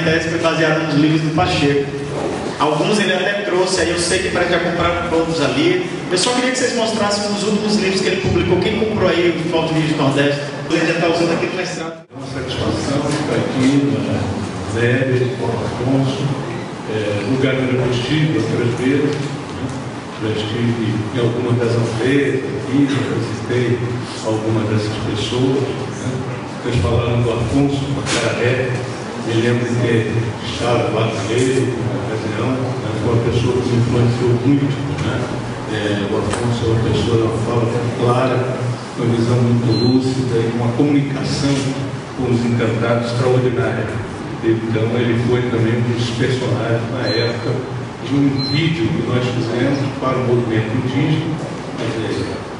tese foi baseada nos livros do Pacheco. Alguns ele até trouxe, aí eu sei que para já compraram todos ali. Eu só queria que vocês mostrassem os últimos livros que ele publicou. Quem comprou aí o Foto Vídeo Nordeste? Ele já está usando aqui no mestrado. É uma satisfação estar aqui na Zébia, Afonso, lugar que eu já estive outras vezes. Já estive em algumas das aldeias aqui, já visitei algumas dessas pessoas. Vocês falaram do Afonso, com a Cararé. Me lembro de ter estado lá com ele, numa ocasião, foi uma pessoa que me influenciou muito. O Afonso é uma pessoa de uma fala clara, uma visão muito lúcida e uma comunicação com os encantados extraordinária. Então, ele foi também um dos personagens na época de um vídeo que nós fizemos para o movimento indígena,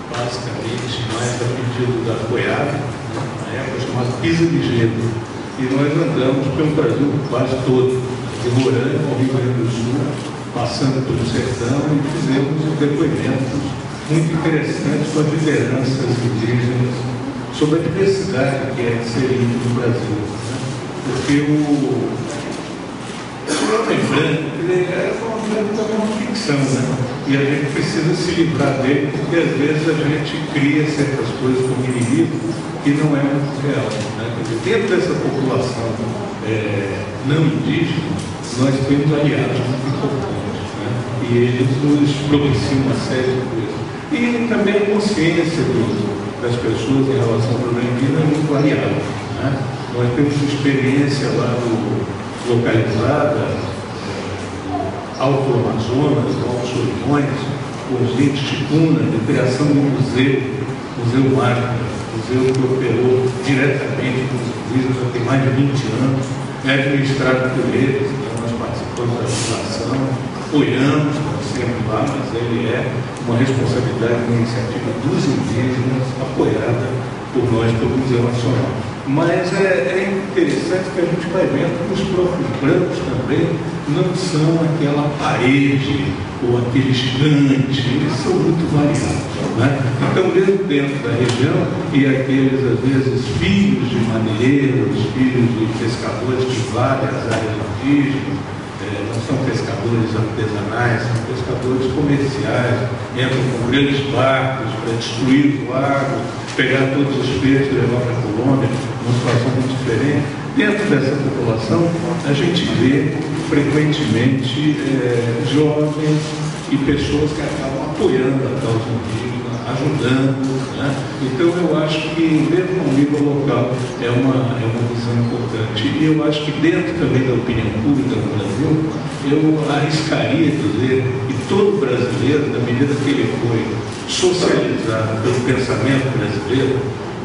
basicamente mais a pedido da Goiaba, na época chamada Pisa de Gelo. E nós andamos pelo Brasil quase todo, de Roraima ao Rio Grande do Sul, passando pelo sertão, e fizemos depoimentos muito interessantes com as lideranças indígenas sobre a diversidade que é ser índio no Brasil. Porque o homem branco, ele é uma ficção, e a gente precisa se livrar dele, porque às vezes a gente cria certas coisas como inimigo que não é muito real. Dentro dessa população não indígena, nós temos aliados muito importantes, e eles nos propiciam uma série de coisas. E também a consciência das pessoas em relação ao problema indígena é muito variada. Nós temos uma experiência lá localizada, Alto Amazonas, Alto Solimões, com os índios Ticuna, de criação de um museu mágico, museu que operou diretamente com os indígenas há tem mais de 20 anos, é administrado por eles, então nós participamos da fundação, apoiamos, sempre lá, mas ele é uma responsabilidade, uma iniciativa dos indígenas, apoiada por nós, pelo Museu Nacional. Mas é interessante que a gente vai vendo que os próprios brancos também não são aquela parede ou aquele gigante, eles são muito variados. Então, mesmo dentro da região, e aqueles, às vezes, filhos de marinheiros, filhos de pescadores de várias áreas indígenas, não são pescadores artesanais, são pescadores comerciais, entram com grandes barcos para destruir os lagos, pegar todos os peixes e levar para a Colômbia, uma situação muito diferente. Dentro dessa população, a gente vê frequentemente jovens e pessoas que acabam apoiando a causa indígena, ajudando. Então, eu acho que, mesmo no nível local, é uma visão importante. E eu acho que, dentro também da opinião pública no Brasil, eu arriscaria dizer que todo brasileiro, na medida que ele foi socializado pelo pensamento brasileiro,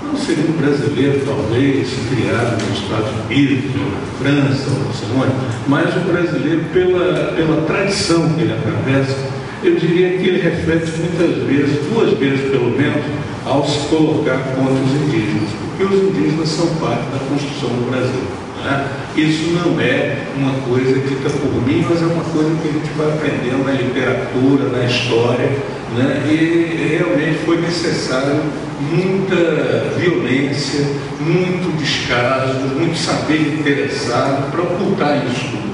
não seria um brasileiro, talvez, criado nos Estados Unidos, na França, ou não sei onde, mas um brasileiro, pela tradição que ele atravessa, eu diria que ele reflete muitas vezes, 2 vezes pelo menos, ao se colocar contra os indígenas, porque os indígenas são parte da construção do Brasil. Isso não é uma coisa dita por mim, mas é uma coisa que a gente vai aprendendo na literatura, na história, e realmente foi necessário muita violência, muito descaso, muito saber interessado para ocultar isso tudo.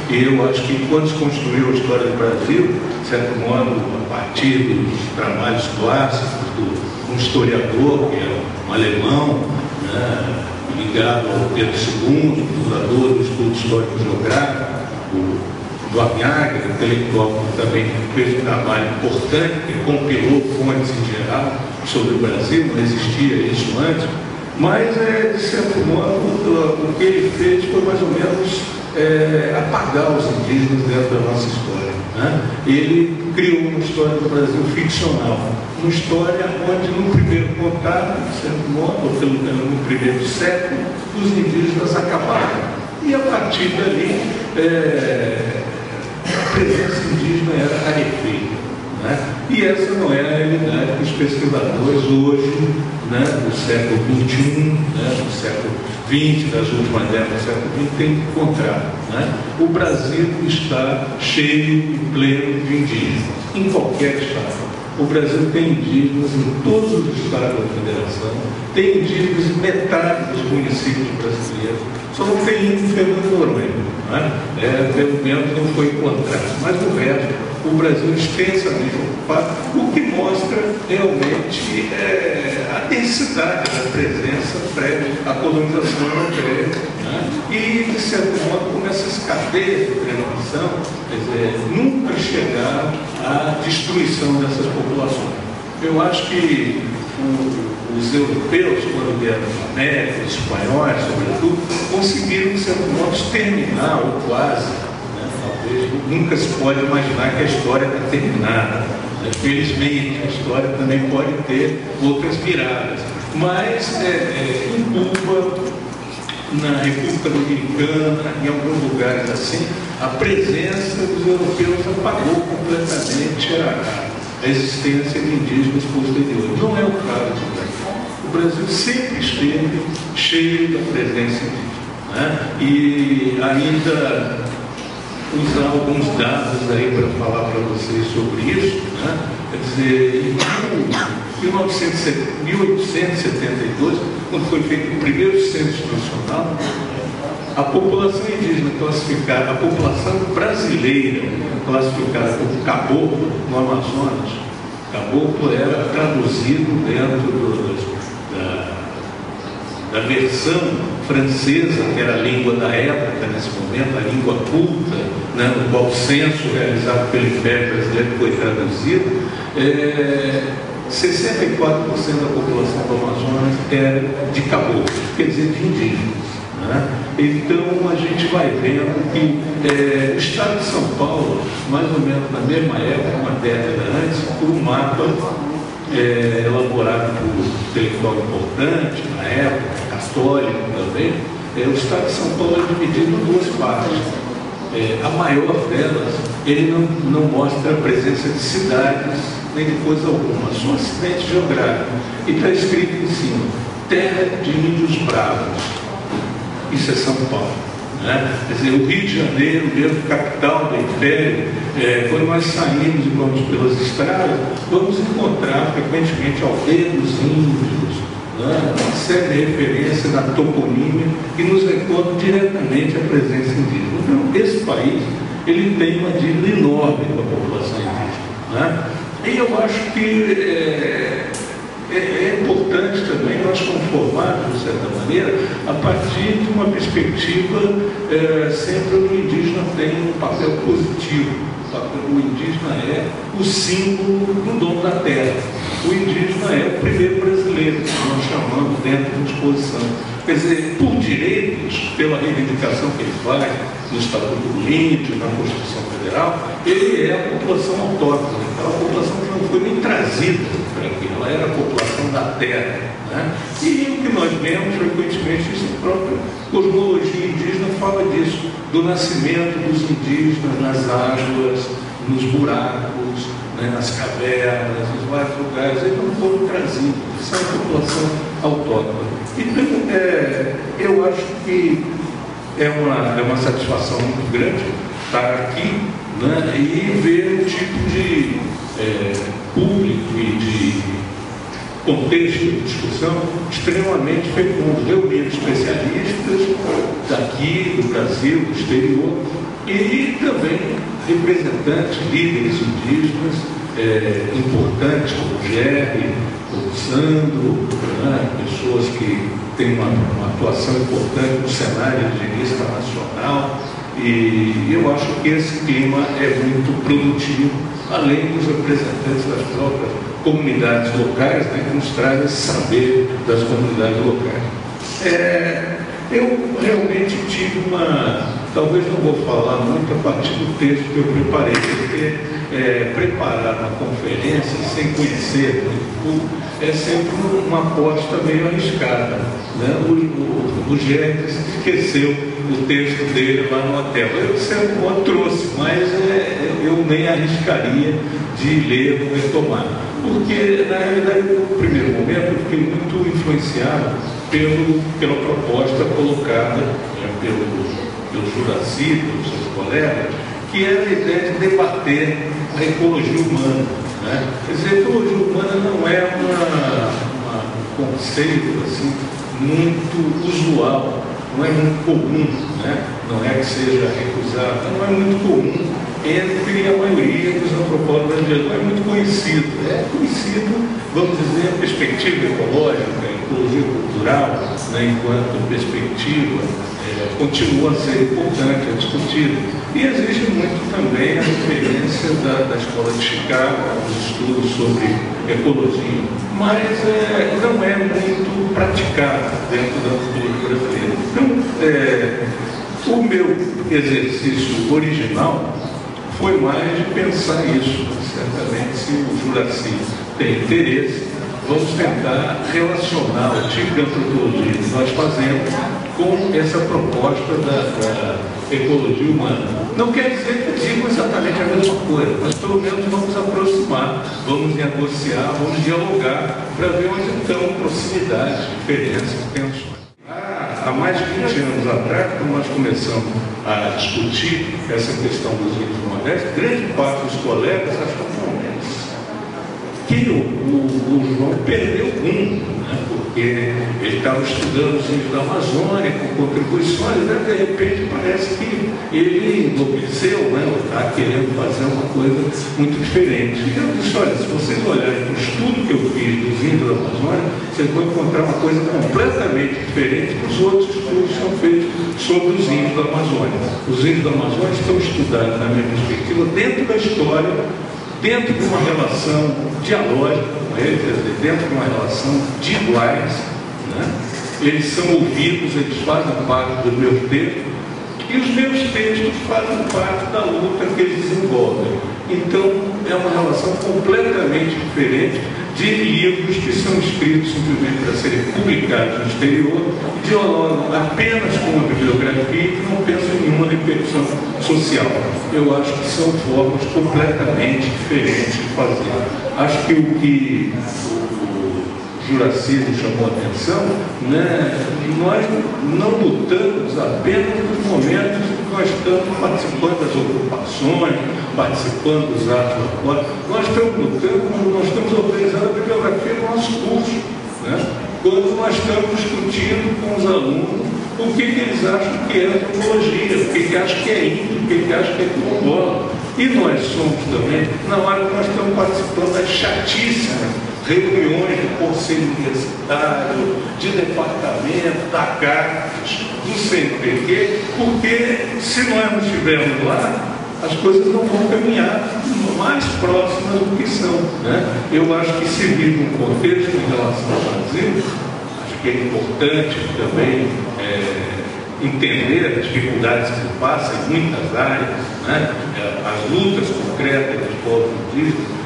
E eu acho que quando se construiu a história do Brasil, de certo modo, a partir dos trabalhos clássicos de um historiador, que é um alemão, ligado ao Pedro II, fundador do Estudo Histórico Geográfico, do Amiaga, intelectual que também fez um trabalho importante, que compilou fontes em geral sobre o Brasil, não existia isso antes, mas, de certo modo, o que ele fez foi mais ou menos apagar os indígenas dentro da nossa história. Ele criou uma história do Brasil ficcional, uma história onde, no primeiro contato, de certo modo, ou no primeiro século, os indígenas acabaram. E, a partir dali, a presença indígena era rarefeita. E essa não é a realidade que os pesquisadores hoje, do século XXI, do século XX, das últimas décadas do século XX, têm encontrado. O Brasil está cheio e pleno de indígenas, em qualquer estado. O Brasil tem indígenas em todos os estados da federação, tem indígenas em metade dos municípios brasileiros, só não tem índio em Fernando de Noronha. Pelo menos não foi encontrado. Mas o resto, o Brasil extensamente ocupado, o que mostra realmente a densidade da presença prévia à colonização europeia. E, de certo modo, como essas cadeias de transmissão, nunca chegaram à destruição dessas populações. Eu acho que os europeus, quando vieram para a América, os espanhóis, sobretudo, conseguiram, de certo modo, exterminar, ou quase. Talvez nunca se pode imaginar que a história está terminada. Felizmente, a história também pode ter outras viradas. Mas, em Cuba, na República Dominicana, em alguns lugares assim, a presença dos europeus apagou completamente a existência de indígenas posteriores. Não é o caso do Brasil. O Brasil sempre esteve cheio da presença indígena. E ainda usar alguns dados aí para falar para vocês sobre isso. Quer dizer, em 1872, quando foi feito o primeiro censo nacional, a população indígena classificada, a população brasileira classificada como caboclo no Amazonas, caboclo era traduzido dentro da versão francesa, que era a língua da época, nesse momento, a língua culta, no qual o censo realizado pelo Império Brasileiro foi traduzido, 64% da população do Amazonas era de caboclos, quer dizer, de indígenas. Então, a gente vai vendo que o Estado de São Paulo, mais ou menos na mesma época, uma década antes, por um mapa elaborado por um intelectual importante, na época, católico também, o Estado de São Paulo é dividido em duas partes. A maior delas, ele não mostra a presença de cidades, nem de coisa alguma, só um acidente geográfico. E está escrito em cima, terra de índios bravos. Isso é São Paulo. Quer dizer, o Rio de Janeiro, mesmo capital do Império, quando nós saímos e vamos pelas estradas, vamos encontrar frequentemente aldeia dos índios, uma série de referências na toponímia que nos recordam diretamente a presença indígena. Então, esse país, ele tem uma dívida enorme com a população indígena. E eu acho que é importante também nós conformarmos, de certa maneira, a partir de uma perspectiva sempre onde o indígena tem um papel positivo. O indígena é o símbolo do dono da terra. O indígena é o primeiro brasileiro, que nós chamamos dentro de disposição. Quer dizer, por direitos, pela reivindicação que ele faz no Estatuto do Índio, na Constituição Federal, ele é a população autóctone, aquela população que não foi nem trazida para aqui, ela era a população da terra. E o que nós vemos frequentemente, isso a própria cosmologia indígena fala disso, do nascimento dos indígenas nas águas, nos buracos, nas cavernas, em vários lugares. Eles não foram trazidos, são a população autóctone. Então, eu acho que é uma satisfação muito grande estar aqui e ver um tipo de público e de contexto de discussão extremamente fecundo, reunindo especialistas daqui, do Brasil, do exterior, e também representantes, líderes indígenas importantes, como o Jerry, o Sandro, pessoas que têm uma atuação importante no cenário indigenista nacional, e eu acho que esse clima é muito produtivo, além dos representantes das próprias comunidades locais, que nos trazem esse saber das comunidades locais. Eu realmente tive talvez não vou falar muito a partir do texto que eu preparei, porque preparar uma conferência sem conhecer muito é sempre uma aposta meio arriscada. O Gerson esqueceu o texto dele lá no hotel. Eu, de certo modo, trouxe, mas eu nem arriscaria de ler ou retomar. Porque, na realidade, no primeiro momento, eu fiquei muito influenciado pela proposta colocada pelo Juraci, pelos seus colegas, que era a ideia de debater a ecologia humana. Quer dizer, a ecologia humana não é um conceito assim, muito usual, não é muito comum. não é que seja recusado, não é muito comum entre a maioria dos antropólogos brasileiros, não é muito conhecido. É conhecido, vamos dizer, a perspectiva ecológica, a ecologia cultural, né, enquanto perspectiva, continua a ser importante, é discutida. E existe muito também a referência da Escola de Chicago, os estudos sobre ecologia, mas não é muito praticado dentro da antropologia brasileira. Então, o meu exercício original foi mais de pensar isso. Certamente, se o Juracy tem interesse, vamos tentar relacionar o tipo de antropologia que nós fazemos com essa proposta da ecologia humana. Não quer dizer que digam exatamente a mesma coisa, mas pelo menos vamos aproximar, vamos negociar, vamos dialogar para ver onde estão proximidades, diferenças, tensões. Há mais de 20 anos atrás, quando nós começamos a discutir essa questão dos índios nordestes, grande parte dos colegas acham que o João perdeu o rumo, né? Porque ele estava estudando os índios da Amazônia com contribuições, né? De repente parece que ele enlouqueceu, né? Está querendo fazer uma coisa muito diferente. E eu disse, olha, se vocês olharem para o estudo que eu fiz dos índios da Amazônia, vocês vão encontrar uma coisa completamente diferente dos outros estudos que são feitos sobre os índios da Amazônia. Os índios da Amazônia estão estudados, na minha perspectiva, dentro da história, dentro de uma relação dialógica com eles, quer dizer, dentro de uma relação de iguais, né? Eles são ouvidos, eles fazem parte dos meus textos, e os meus textos fazem parte da luta que eles desenvolvem. Então, é uma relação completamente diferente de livros que são escritos simplesmente para serem publicados no exterior e dialogam apenas com uma bibliografia e que não pensam em nenhuma repercussão social. Eu acho que são formas completamente diferentes de fazer. Acho que o que o Juracy nos chamou a atenção, né, nós não lutamos apenas nos momentos em que nós estamos participando das ocupações, participando dos atos acuáticos. Nós estamos lutando, nós estamos organizando a bibliografia do nosso curso, né? Quando nós estamos discutindo com os alunos o que eles acham que é antropologia, o que acham que é índio, o que acham que é quilombola. E nós somos também, na hora que nós estamos participando das chatíssimas reuniões do Conselho Universitário, de departamento, da CAPES, do CNPq, porque se nós não estivermos lá, as coisas não vão caminhar mais próximas do que são, né? Eu acho que se vive um contexto em relação ao Brasil, acho que é importante também entender as dificuldades que se passam em muitas áreas, né? As lutas concretas dos povos indígenas,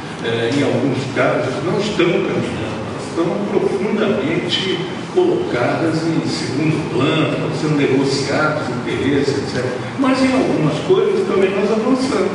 em alguns casos, não estão caminhando, estão profundamente colocadas em segundo plano, estão sendo negociados interesses, etc. Mas em algumas coisas também nós avançamos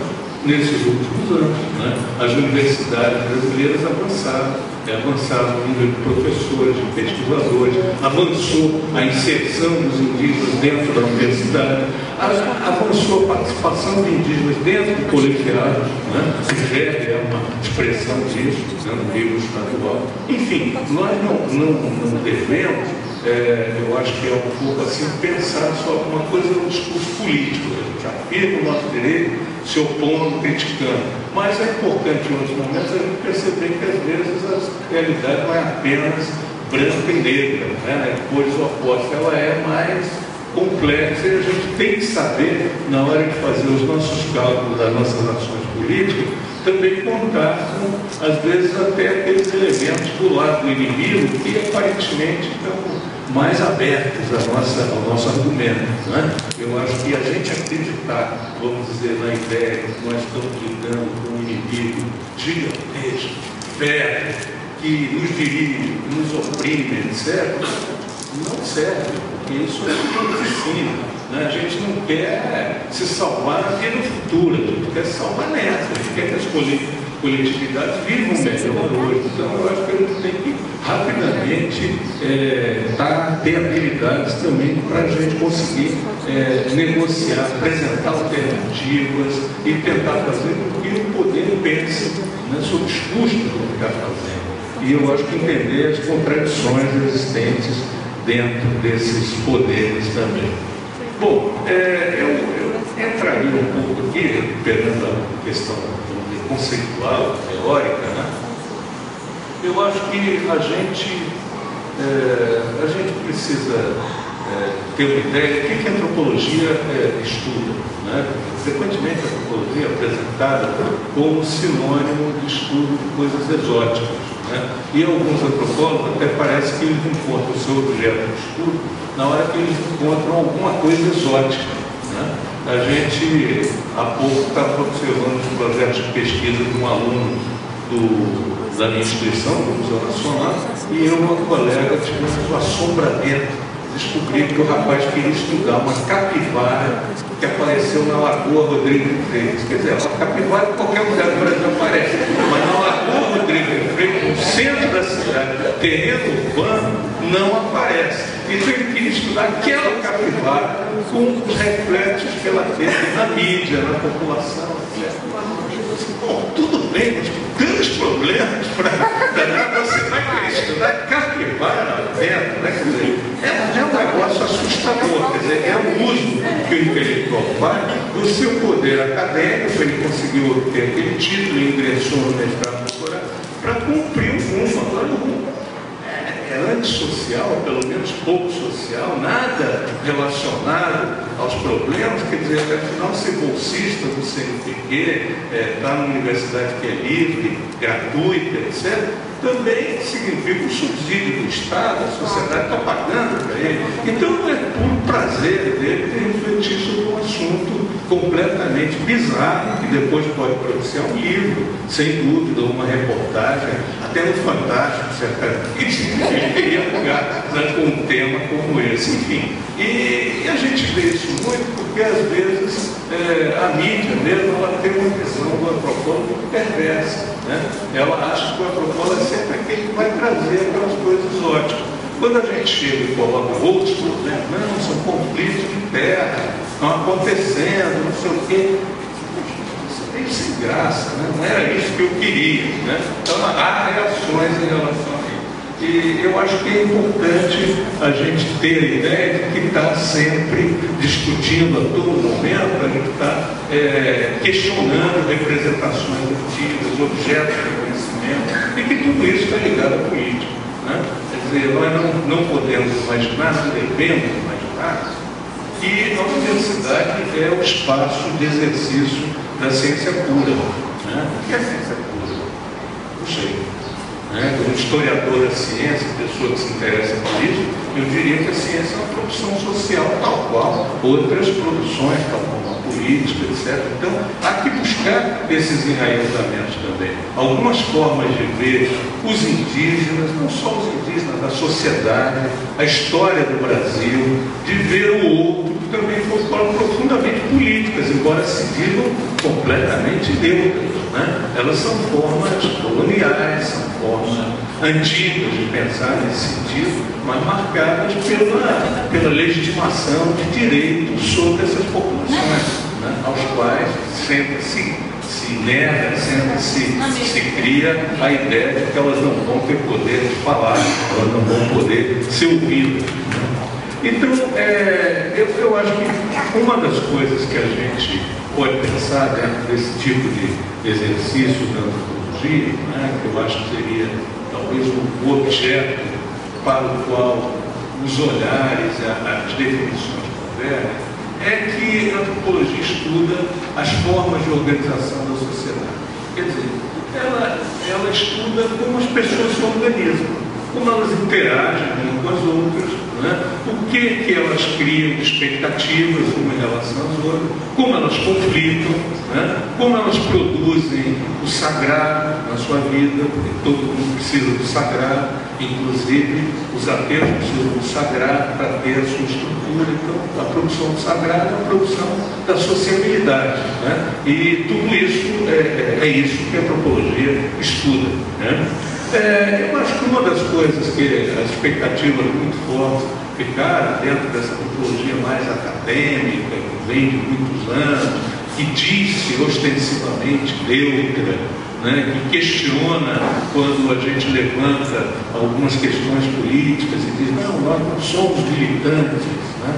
nesses últimos anos, né? As universidades brasileiras avançaram no nível de professores, de pesquisadores, avançou a inserção dos indígenas dentro da universidade, avançou a participação de indígenas dentro do colegiado, né? O GERD é uma expressão disso, no nível estadual. Enfim, nós não devemos, eu acho que é um pouco assim, pensar só uma coisa no discurso político. A gente afirma o nosso direito, se opondo, criticando. Mas é importante, em outros momentos, a gente perceber que, às vezes, a realidade não é apenas branca e negra, né? Cores opostas, ela é mais complexa e a gente tem que saber, na hora de fazer os nossos cálculos das nossas ações políticas, também contar com, às vezes, até aqueles elementos do lado do inimigo que, aparentemente, estão mais abertos ao nosso argumento, né? Eu acho que a gente acreditar, vamos dizer, na ideia que nós estamos lidando com um inimigo gigantesco, perto, que nos dirige, nos oprime, etc., não serve, porque isso é uma medicina, né? A gente não quer se salvar aqui no futuro, a gente quer se salvar nessa, a gente quer que as coletividades vivam melhor hoje. Então, eu acho que a gente tem que rapidamente ter habilidades também para a gente conseguir negociar, apresentar alternativas e tentar fazer com que o poder pense, né, sobre os custos do que está fazendo. E eu acho que entender as contradições existentes dentro desses poderes também. Bom, eu entraria um pouco aqui, pegando a questão conceitual, teórica, né? Eu acho que a gente precisa ter uma ideia do que a antropologia estuda, né? Frequentemente a antropologia é apresentada como sinônimo de estudo de coisas exóticas, né? E alguns antropólogos até parece que eles encontram o seu objeto de estudo na hora que eles encontram alguma coisa exótica, né? A gente, há pouco, estava observando os projetos de pesquisa de um aluno da minha instituição, do Museu Nacional, e eu e uma colega tivemos um assombramento. Descobri que o rapaz queria estudar uma capivara que apareceu na Lagoa Rodrigo de Freitas. Quer dizer, uma capivara em qualquer lugar do Brasil aparece, mas na Lagoa Rodrigo de Freitas, no centro da cidade, terreno urbano, não aparece. Então ele queria estudar aquela capivara com os reflexos que ela teve na mídia, na população, etc. Bom, tudo bem, mas tantos problemas para você vai querer estudar capivara dentro, né? Quer dizer, é um negócio assustador, quer dizer, é o uso que o intelectual faz do seu poder acadêmico. Ele conseguiu obter aquele título e ingressou no mestrado e doutorado para cumprir o rumo. Agora, o rumo é antissocial, pelo menos pouco social, nada relacionado aos problemas. Quer dizer, afinal, ser bolsista do CNPq, estar numa universidade que é livre, gratuita, etc., também significa um subsídio do Estado, a sociedade está pagando para ele. Então não é puro prazer dele de refletir sobre um assunto completamente bizarro, que depois pode produzir um livro, sem dúvida, uma reportagem, até no Fantástico, certamente, ele teria lugar, né, com um tema como esse. Enfim, e a gente vê isso muito porque, às vezes, a mídia mesmo, ela tem uma visão do antropólogo muito perversa, né? Ela acha que o antropólogo é sempre aquele que vai trazer aquelas coisas exóticas. Quando a gente chega e coloca outros problemas, não, são conflitos de terra, estão acontecendo, não sei o quê. Isso é meio sem graça, né? Não era isso que eu queria, né? Então há reações em relação a isso. E eu acho que é importante a gente ter a ideia de que está sempre discutindo a todo momento, a gente está questionando representações antigas, objetos de conhecimento, e que tudo isso está ligado à política, né? Quer dizer, nós não podemos imaginar, não devemos imaginar, que a universidade é o espaço de exercício da ciência pura, né? O que é ciência pura? Não sei. Um historiador da ciência, pessoa que se interessa por isso, eu diria que a ciência é uma produção social tal qual outras produções, tal como a política, etc. Então, há que buscar esses enraizamentos também. Algumas formas de ver os indígenas, não só os indígenas, a sociedade, a história do Brasil, de ver o outro, que também foram profundamente políticas, embora se digam completamente neutras, né? Elas são formas coloniais, são formas antigas de pensar nesse sentido, mas marcadas pela legitimação de direitos sobre essas populações, né? Aos quais sempre se nega, sempre se cria a ideia de que elas não vão ter poder de falar, elas não vão poder ser ouvidas, né? Então, eu acho que uma das coisas que a gente pode pensar dentro desse tipo de exercício da antropologia, né, que eu acho que seria talvez o objeto para o qual os olhares, as definições convergem, é que a antropologia estuda as formas de organização da sociedade. Quer dizer, ela estuda como as pessoas se organizam, como elas interagem umas com as outras, né? O que elas criam de expectativas uma em relação às outras, como elas conflitam, né? Como elas produzem o sagrado na sua vida, porque todo mundo precisa do sagrado, inclusive os ateus precisam do sagrado para ter a sua estrutura. Então, a produção do sagrado é a produção da sociabilidade, né? E tudo isso é isso que a antropologia estuda, né? Eu acho que uma das coisas que as expectativas muito fortes ficaram dentro dessa antropologia mais acadêmica, que vem de muitos anos, que diz-se ostensivamente neutra, né, que questiona quando a gente levanta algumas questões políticas e diz, não, nós não somos militantes, né?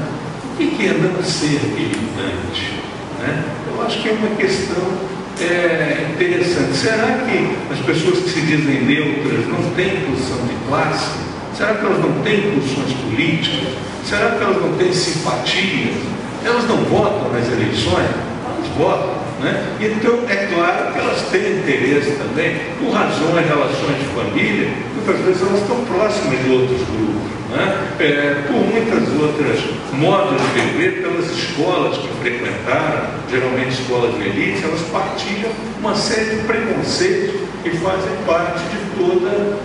O que é não ser militante? Né? Eu acho que é uma questão interessante. Será que as pessoas que se dizem neutras não têm posição de classe? Será que elas não têm posições políticas? Será que elas não têm simpatias? Elas não votam nas eleições? Elas votam, né? Então, é claro que elas têm interesse também por razões, relações de família, muitas vezes elas estão próximas de outros grupos, né? Por muitas outras modos de viver, pelas escolas que frequentaram, geralmente escolas de elite, elas partilham uma série de preconceitos que fazem parte de toda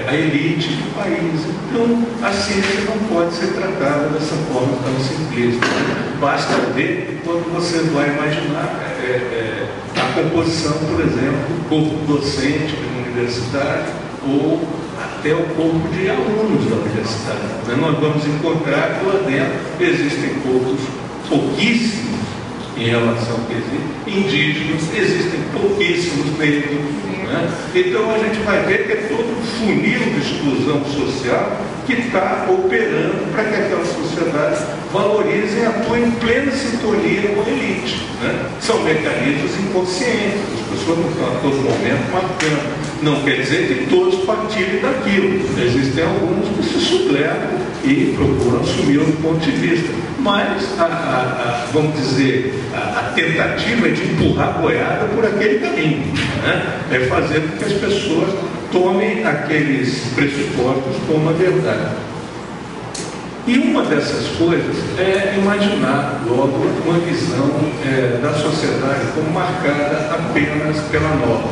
a elite do país. Então, a ciência não pode ser tratada dessa forma tão simplista. Basta ver quando você vai imaginar a composição, por exemplo, do corpo docente de uma universidade ou até o corpo de alunos da universidade. Nós vamos encontrar que lá dentro existem corpos pouquíssimos em relação ao que existem indígenas, existem pouquíssimos negros. Né? Então a gente vai ver que é todo um funil de exclusão social que está operando para que aquelas sociedades valorizem e atuem em plena sintonia com a elite. Né? São mecanismos inconscientes, as pessoas não estão a todo momento marcando. Não quer dizer que todos partilhem daquilo. Existem alguns que se sublevam e procuram assumir outro ponto de vista. Mas, vamos dizer, a tentativa é de empurrar a boiada por aquele caminho. Né? É fazer com que as pessoas tomem aqueles pressupostos como a verdade. E uma dessas coisas é imaginar logo uma visão da sociedade como marcada apenas pela norma.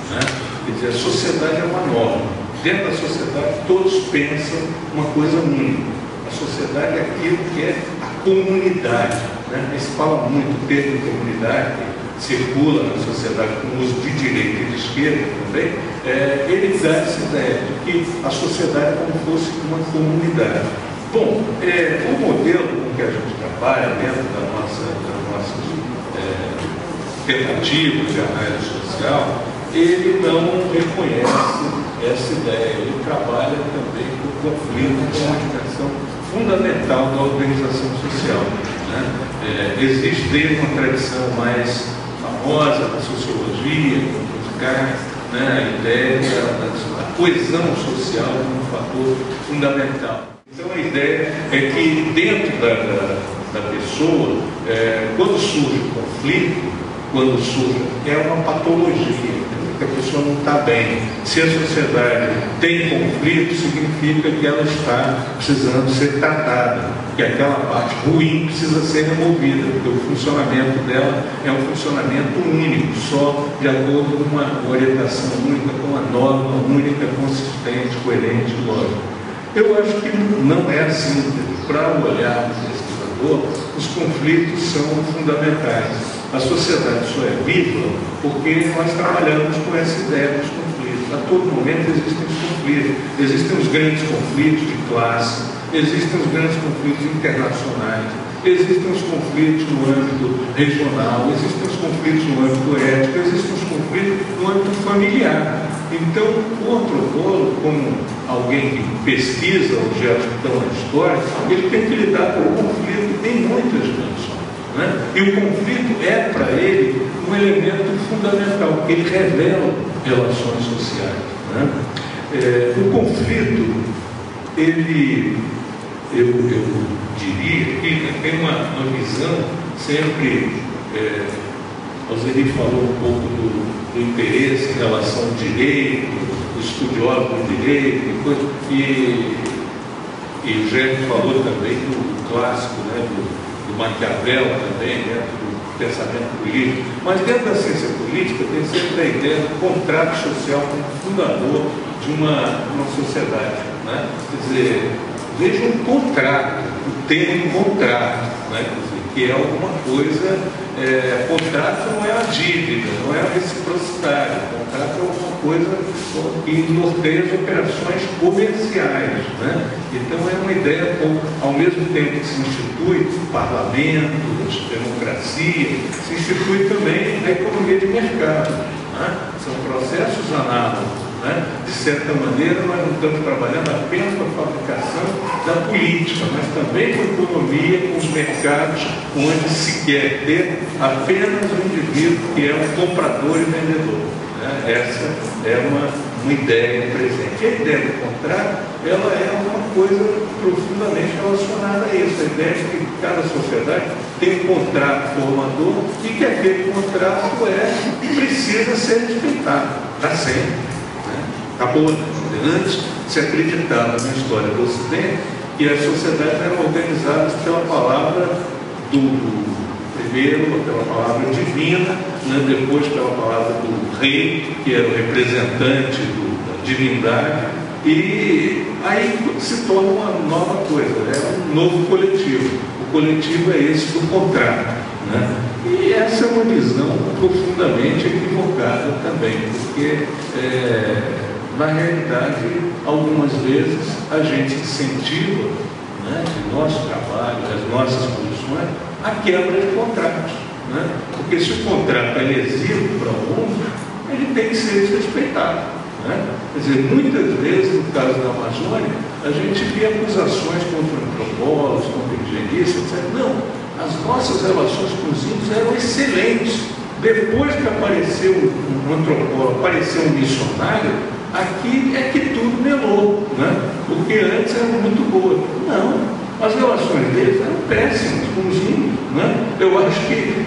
Né? Quer dizer, a sociedade é uma norma. Dentro da sociedade todos pensam uma coisa única. A sociedade é aquilo que é a comunidade. Né? Se fala muito o termo de comunidade, que circula na sociedade com uso de direita e de esquerda também, ele dá essa ideia de que a sociedade é como fosse uma comunidade. Bom, o modelo com que a gente trabalha dentro das nossas tentativas de análise social, ele não reconhece essa ideia, ele trabalha também com o conflito, com uma dimensão fundamental da organização social. Né? Existe desde uma tradição mais famosa da sociologia, né, a ideia da coesão social como um fator fundamental. Então a ideia é que dentro da pessoa, quando surge o conflito, é uma patologia, que a pessoa não está bem. Se a sociedade tem conflito, significa que ela está precisando ser tratada, que aquela parte ruim precisa ser removida, porque o funcionamento dela é um funcionamento único, só de acordo com uma orientação única, com uma norma única, consistente, coerente e lógica. Eu acho que não é assim. Para o olhar do pesquisador, os conflitos são fundamentais. A sociedade só é viva porque nós trabalhamos com essa ideia dos conflitos. A todo momento existem os conflitos. Existem os grandes conflitos de classe, existem os grandes conflitos internacionais, existem os conflitos no âmbito regional, existem os conflitos no âmbito ético, existem os conflitos no âmbito familiar. Então, o antropólogo, como alguém que pesquisa objetos que estão na história, ele tem que lidar com o conflito em muitas dimensões. Né? E o conflito é, para ele, um elemento fundamental, porque ele revela relações sociais. Né? O conflito, eu diria que tem uma visão sempre. Alzeri falou um pouco do interesse em relação ao direito, do estudioso do direito, e o Gênero falou também do clássico, né, do Maquiavel também, dentro do pensamento político. Mas dentro da ciência política tem sempre a ideia do contrato social como fundador de uma sociedade. Né? Quer dizer, veja um contrato, o termo contrato, né? Que é alguma coisa, contrato não é a dívida, não é a reciprocidade, contrato é alguma coisa que norteia as operações comerciais. Né? Então é uma ideia, ao mesmo tempo que se institui parlamento, democracia, se institui também a economia de mercado. Né? São processos análogos. né? De certa maneira, nós não estamos trabalhando apenas com a fabricação da política, mas também com a economia, com os mercados, onde se quer ter apenas um indivíduo que é um comprador e vendedor. Essa é uma ideia presente. A ideia do contrato, ela é uma coisa profundamente relacionada a isso. A ideia de que cada sociedade tem um contrato formador e que aquele contrato precisa ser respeitado para sempre. Acabou. Antes se acreditava na história do Ocidente que as sociedades eram organizadas pela palavra primeiro pela palavra divina, né, depois pela palavra do rei, que era o representante da divindade, e aí se torna uma nova coisa, um novo coletivo. O coletivo é esse do contrato, né? E essa é uma visão profundamente equivocada também, porque na realidade, algumas vezes a gente incentiva, né, de nosso trabalho, das nossas posições, a quebra de contratos, né? Porque se o contrato é lesivo para o mundo, ele tem que ser desrespeitado, né? Quer dizer, muitas vezes, no caso da Amazônia, a gente vê acusações contra antropólogos, contra engenheiros, etc. Não, as nossas relações com os índios eram excelentes. Depois que apareceu um antropólogo, apareceu um missionário, aqui é que tudo melou, né? Porque antes era muito boa. Não. As relações deles eram péssimas com os índios, né? Eu acho que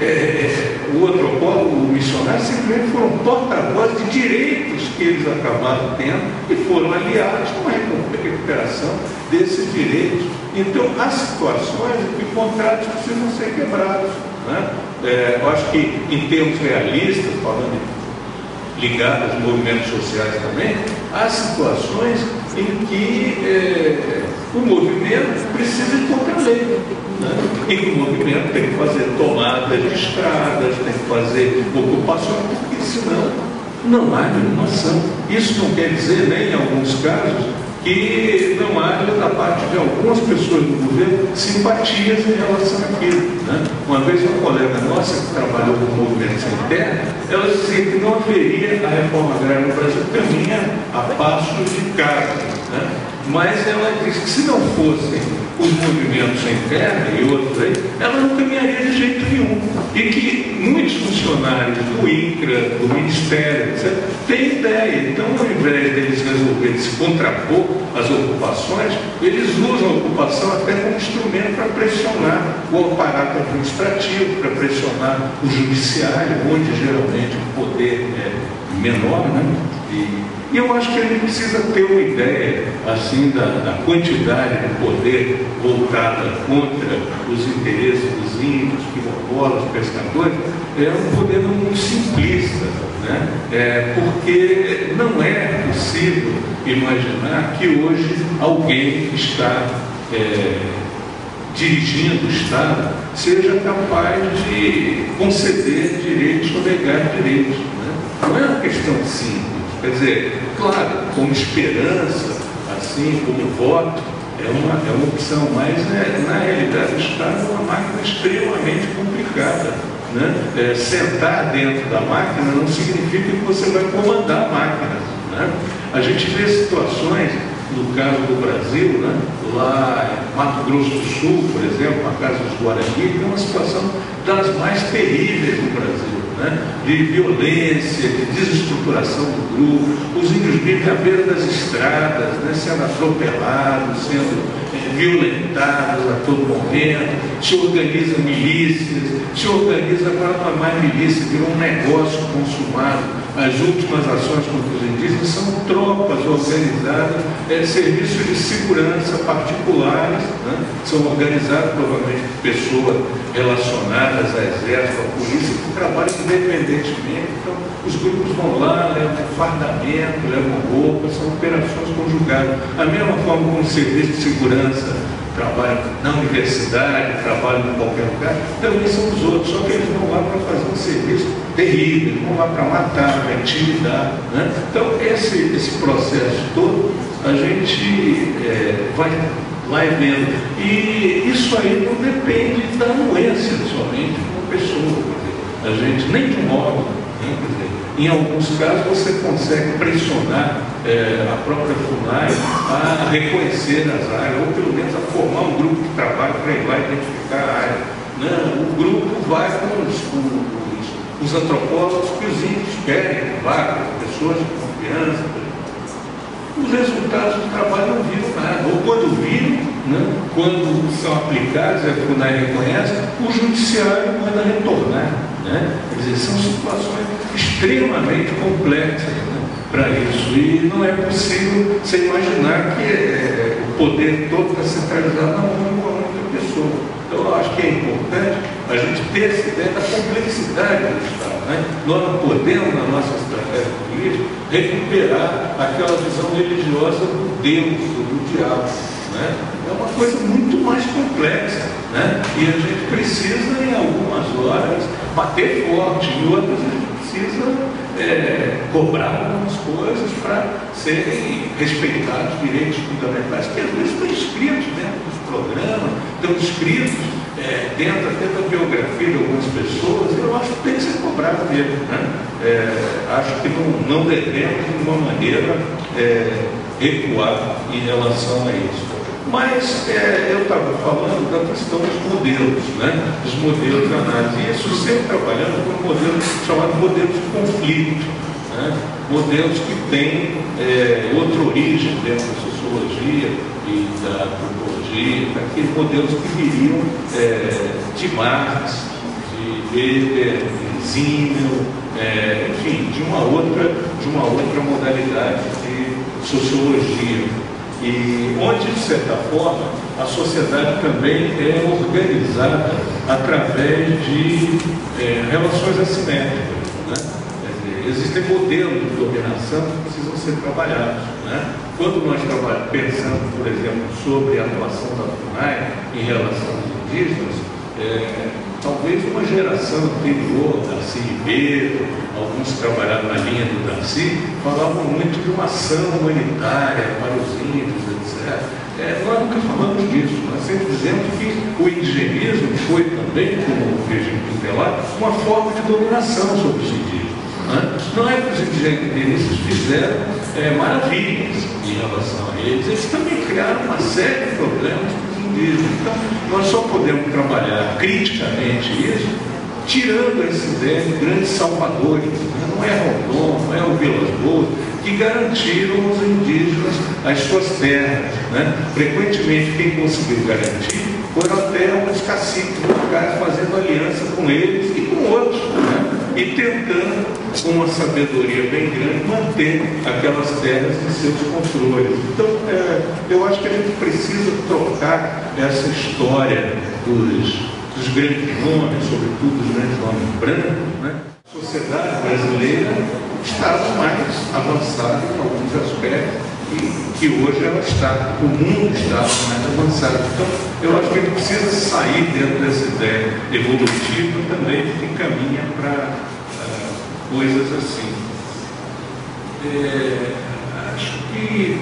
o antropólogo, o missionário, simplesmente foram porta-voz de direitos que eles acabaram tendo e foram aliados com a recuperação desses direitos. Então, há situações em que contratos precisam ser quebrados, né? Eu acho que, em termos realistas, falando ligados aos movimentos sociais também, há situações em que o movimento precisa de qualquer lei, né? E que o movimento tem que fazer tomadas de estradas, tem que fazer ocupações, porque senão não há iluminação. Isso não quer dizer, nem em alguns casos, que não haja da parte de algumas pessoas do governo simpatias em relação àquilo, né? Uma vez uma colega nossa que trabalhou com o movimento sem terra, ela dizia que não haveria a reforma agrária no Brasil caminha a passos de casa, né? Mas ela disse que se não fossem os movimentos sem terra e outros aí, ela não caminharia de jeito nenhum. E que muitos funcionários do INCRA, do Ministério, etc., têm ideia. Então, ao invés deles resolverem se contrapor às ocupações, eles usam a ocupação até como instrumento para pressionar o aparato administrativo, para pressionar o judiciário, onde geralmente o poder é menor, né? E eu acho que ele precisa ter uma ideia assim da quantidade de poder voltada contra os interesses dos índios, quilombolas, pescadores. É um poder muito simplista, né? Porque não é possível imaginar que hoje alguém que está dirigindo o Estado seja capaz de conceder direitos ou negar direitos, né? Não é uma questão simples. Quer dizer, claro, como esperança, assim, como voto, é uma opção, mas na realidade o Estado é uma máquina extremamente complicada, né? Sentar dentro da máquina não significa que você vai comandar a máquina, né? A gente vê situações, no caso do Brasil, né? Lá em Mato Grosso do Sul, por exemplo, na Casa dos Guarani, que é uma situação das mais terríveis do Brasil, né? De violência, de desestruturação do grupo. Os índios vivem à beira das estradas, né? Sendo atropelados, sendo violentados a todo momento. Se organizam milícias, se organiza agora não é mais milícia, virou um negócio consumado. As últimas ações contra os indígenas são tropas organizadas, serviços de segurança particulares, né? São organizados provavelmente por pessoas relacionadas a exército, à polícia, que trabalham independentemente. Então, os grupos vão lá, levam fardamento, levam roupa, são operações conjugadas. Da mesma forma como o serviço de segurança trabalham na universidade, trabalham em qualquer lugar, também são os outros, só que eles vão lá para fazer um serviço terrível, eles vão lá para matar, para intimidar, né? Então, esse processo todo, a gente vai vendo. E isso aí não depende da anuência somente de uma pessoa. A gente, nem de modo, Quer dizer, em alguns casos você consegue pressionar a própria FUNAI a reconhecer as áreas, ou pelo menos a formar um grupo de trabalho para ir lá identificar a área. Não, o grupo vai com os antropólogos que os índios querem, vai, as pessoas de confiança. Os resultados do trabalho não viram nada. Ou quando viram, né, quando são aplicados, a FUNAI reconhece, o judiciário manda retornar. Né? Quer dizer, são situações extremamente complexas, né, para isso. E não é possível você imaginar que o poder todo está centralizado na mão de uma única pessoa. Então, eu acho que é importante a gente ter essa ideia da complexidade do Estado. Né? Nós não podemos, na nossa estratégia política, recuperar aquela visão religiosa do Deus, do diabo. Né? É uma coisa muito mais complexa. Né? E a gente precisa, em algumas horas, bater forte, em outras a gente precisa cobrar algumas coisas para serem respeitados direitos fundamentais, que às vezes estão escritos dentro dos programas, estão escritos dentro até da biografia de algumas pessoas. Eu acho que tem que ser cobrado mesmo. Né? Acho que não devemos, de uma maneira, recuar em relação a isso. Mas eu estava falando da questão dos modelos, né? Dos modelos de análise. E isso sempre trabalhando com modelos chamados modelos de conflito, né? Modelos que têm outra origem dentro da sociologia e da antropologia, aqueles modelos que viriam de Marx, de Weber, de Simmel, enfim, de uma outra modalidade de sociologia. E onde, de certa forma, a sociedade também é organizada através de relações assimétricas. Né? Existem modelos de dominação que precisam ser trabalhados. Né? Quando nós pensamos, por exemplo, sobre a atuação da FUNAI em relação aos indígenas, talvez uma geração anterior, Darcy Ribeiro, alguns que trabalharam na linha do Darcy, falavam muito de uma ação humanitária para os índios, etc. Nós nunca falamos disso. Nós sempre dizemos que o indigenismo foi também, como o regime tutelar, uma forma de dominação sobre os indígenas. Né? Não é que os indigenistas fizeram maravilhas em relação a eles, eles também criaram uma série de problemas. Então, nós só podemos trabalhar criticamente isso, tirando essa ideia de grandes salvadores. Né? Não é Rondon, não é o Vilas Boas, que garantiram aos indígenas as suas terras. Né? Frequentemente, quem conseguiu garantir foram até os caciques locais fazendo aliança com eles e com outros. Né? E tentando, com uma sabedoria bem grande, manter aquelas terras em seus controles. Então, eu acho que a gente precisa trocar essa história dos grandes nomes, sobretudo dos grandes nomes brancos. Né? A sociedade brasileira estava mais avançada em alguns aspectos que hoje ela está, o mundo está mais avançado. Então, eu acho que a gente precisa sair dentro dessa ideia evolutiva também que caminha para coisas assim. Acho que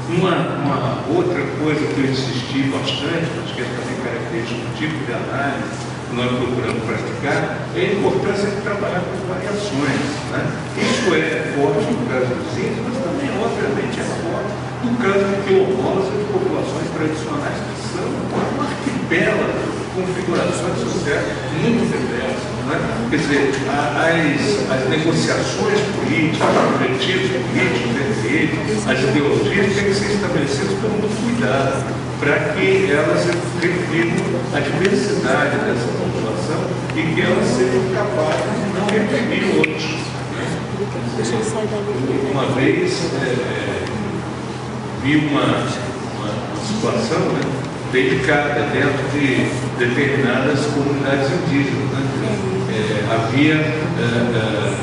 uma outra coisa que eu insisti bastante, acho que é também característica do tipo de análise que nós procuramos praticar, é a importância de trabalhar com variações. Né? Isso é forte no caso dos índios, mas também, obviamente, é forte no caso de quilombolas e de populações tradicionais que são um arquipélago de configurações sociais muito diversas. Né? Quer dizer, as negociações políticas, os objetivos políticos entre eles, as ideologias têm que ser estabelecidas com muito cuidado, para que elas reflitam a diversidade dessa população e que elas sejam capazes de não reprimir outros. Uma vez vi uma situação, né, delicada dentro de determinadas comunidades indígenas. Né? Havia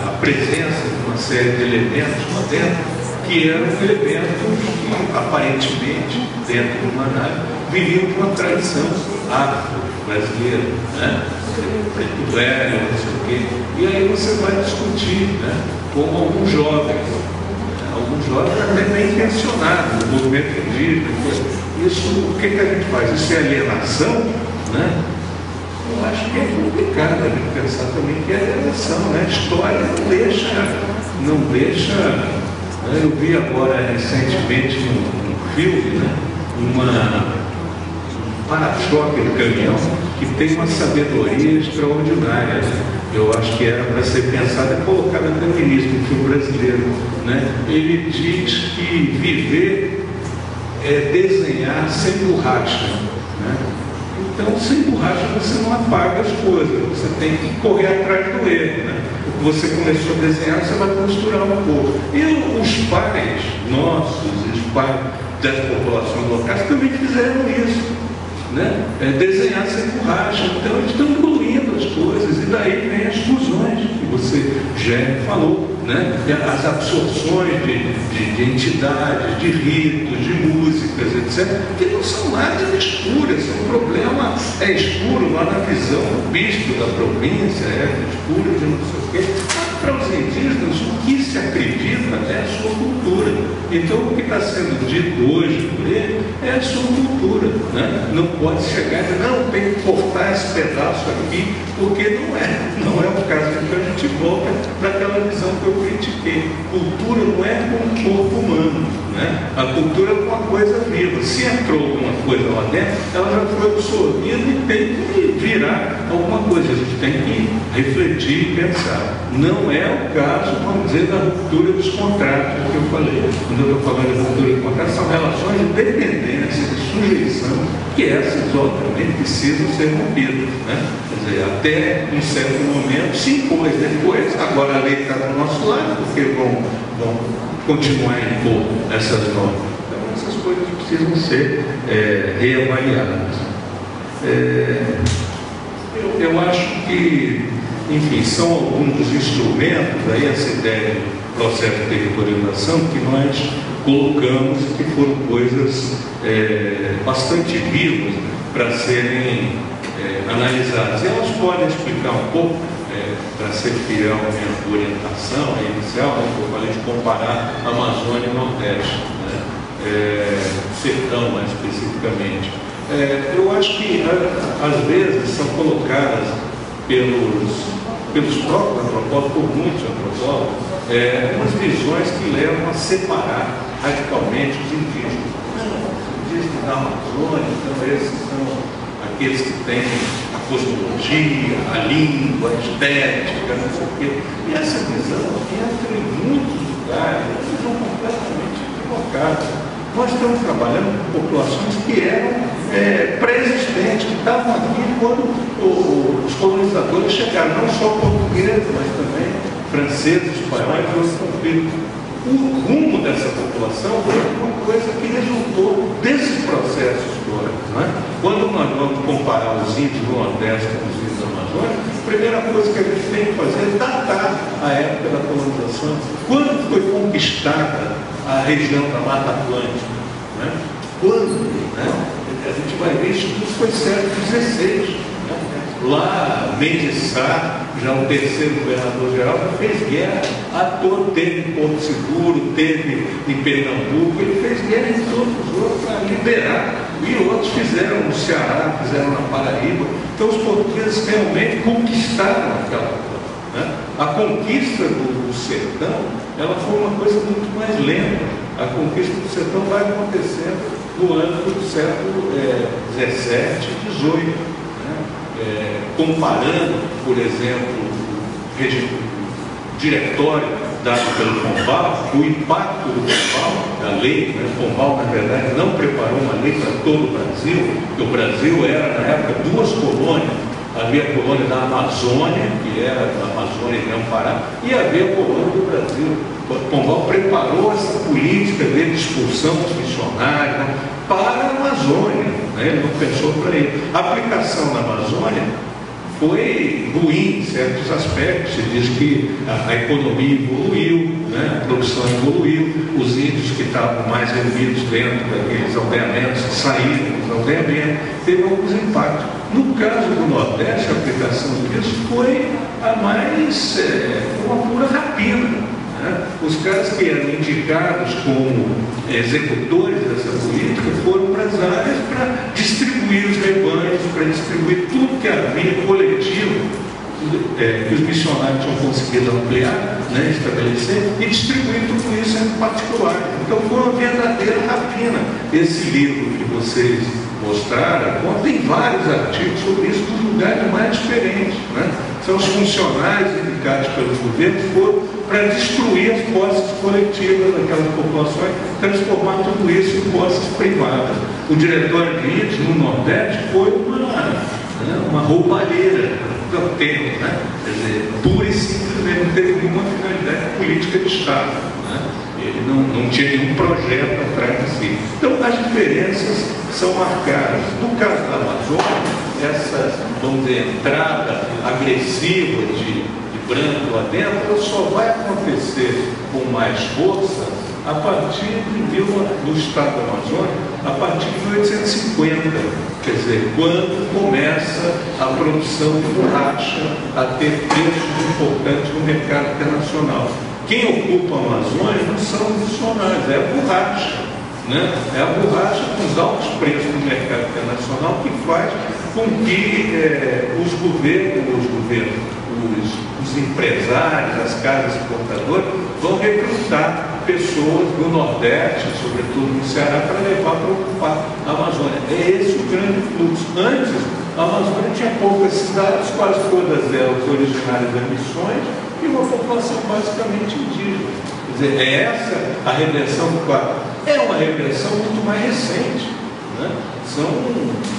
a presença de uma série de elementos lá dentro que eram elementos que, aparentemente, dentro do Maná, viriam de uma tradição afro-brasileira, né? Preto velho, não sei o quê. E aí você vai discutir, né, com alguns jovens até bem intencionados, no movimento indígena. Isso, o que a gente faz? Isso é alienação, né? eu acho que é complicado a gente pensar também que é a relação, né? A história não deixa. Eu vi agora recentemente um filme, né? Um para-choque do caminhão que tem uma sabedoria extraordinária. Eu acho que era para ser pensado e colocado até no início do filme brasileiro, né? Ele diz que viver é desenhar sem borracha, né? Então, sem borracha você não apaga as coisas, você tem que correr atrás do erro, né? Você começou a desenhar, você vai costurar um pouco. E os pais nossos, os pais das populações locais também fizeram isso, né? Desenhar sem borracha. Então eles estão incluindo as coisas, e daí vem as fusões que você já falou, né? As absorções de entidades, de ritos, de músicas, etc., que não são nada escuras. O problema é escuro lá na visão do bispo da província, escuro de não sei o quê. Para os indígenas, o que se acredita é a sua cultura. Então, o que está sendo dito hoje por ele é a sua cultura, né? Não pode chegar e dizer, não, tem que cortar esse pedaço aqui, porque não é o caso. Então, a gente volta para aquela visão que eu critiquei. Cultura não é com o corpo humano, né? A cultura é uma coisa viva. Se entrou alguma coisa lá dentro, ela já foi absorvida e tem que virar alguma coisa. A gente tem que refletir e pensar. Não é o caso, vamos dizer, da ruptura dos contratos que eu falei. Quando eu estou falando de ruptura de contratos, são relações de dependência, de sujeição, que essas, obviamente, precisam ser rompidas, né? Quer dizer, até um certo momento se impôs, depois, agora a lei está do nosso lado, porque vão continuar a impor essas normas. Então, essas coisas precisam ser reavaliadas. Eu acho que, enfim, são alguns dos instrumentos, aí essa ideia do processo de territorialização que nós colocamos, que foram coisas bastante vivas para serem analisadas. E elas podem explicar um pouco, para ser fiel à minha orientação inicial, que eu falei de comparar Amazônia e Nordeste, né? Sertão mais especificamente. Eu acho que às vezes são colocadas pelos próprios antropólogos, por muitos antropólogos, umas visões que levam a separar radicalmente os indígenas. Os indígenas da Amazônia, então esses são aqueles que têm a cosmologia, a língua, a estética, não sei o quê. E essa visão entra em muitos lugares, uma visão completamente equivocada. Nós estamos trabalhando com populações que eram pré-existentes, que estavam aqui quando os colonizadores chegaram, não só portugueses, mas também franceses, espanhóis e outros conflitos. O rumo dessa população foi uma coisa que resultou desses processos todos, né? Quando nós vamos comparar os índios do Nordeste com os índios da Amazônia, a primeira coisa que a gente tem que fazer é datar a época da colonização. Quando foi conquistada a região da Mata Atlântica? Né? Quando? Né? A gente vai ver isso tudo foi século XVI. Lá, Mendes Sá, já o terceiro governador-geral, fez guerra a todo, teve em Porto Seguro, teve em Pernambuco, ele fez guerra em todos os outros para liberar, e outros fizeram no Ceará, fizeram na Paraíba. Então os portugueses realmente conquistaram aquela coisa, né? A conquista do sertão, ela foi uma coisa muito mais lenta. A conquista do sertão vai acontecendo no âmbito do século XVII e XVIII. Comparando, por exemplo, o diretório dado pelo Pombal, o impacto do Pombal, da lei, né? O Pombal, na verdade, não preparou uma lei para todo o Brasil, porque o Brasil era, na época, duas colônias. Havia a colônia da Amazônia, que era a Amazônia e Grão-Pará, e havia a colônia do Brasil. O Pombal preparou essa política de expulsão dos missionários, né, para a Amazônia, né? Ele não pensou para ele. A aplicação na Amazônia foi ruim em certos aspectos. Se diz que a economia evoluiu, né? A produção evoluiu, os índios que estavam mais reunidos dentro daqueles aldeamentos saíram dos aldeamentos, teve alguns impactos. No caso do Nordeste, a aplicação disso foi a mais, uma pura rapina. né? Os caras que eram indicados como executores dessa política foram para as áreas para distribuir os rebanhos, para distribuir tudo que havia coletivo, que os missionários tinham conseguido ampliar, né, estabelecer, e distribuir tudo isso em particular. Então foi uma verdadeira rapina. Esse livro que vocês mostraram contém vários artigos sobre isso dos lugares mais diferentes, né? São os funcionários indicados pelos governos foram para destruir as posses coletivas daquelas populações, transformar tudo isso em posses privadas. O diretório de índios no Nordeste foi uma roubalheira do tempo, né? Quer dizer, pura e simplesmente não teve nenhuma finalidade política de Estado, né? Ele não tinha nenhum projeto atrás de si. Então, as diferenças são marcadas. No caso da Amazônia, essa, vamos dizer, entrada agressiva de branco lá dentro, ela só vai acontecer com mais força a partir do estado da Amazônia, a partir de 1850, quer dizer, quando começa a produção de borracha a ter preços importantes no mercado internacional. Quem ocupa a Amazônia não são os funcionários, é a borracha, né? É a borracha com os altos preços no mercado internacional que faz com que os empresários, as casas exportadoras vão recrutar pessoas do Nordeste, sobretudo no Ceará, para levar para ocupar a Amazônia. É esse o grande fluxo. Antes, a Amazônia tinha poucas cidades, quase todas elas originárias das missões, e uma população basicamente indígena. Quer dizer, é essa a regressão do quadro. É uma regressão muito mais recente, né? São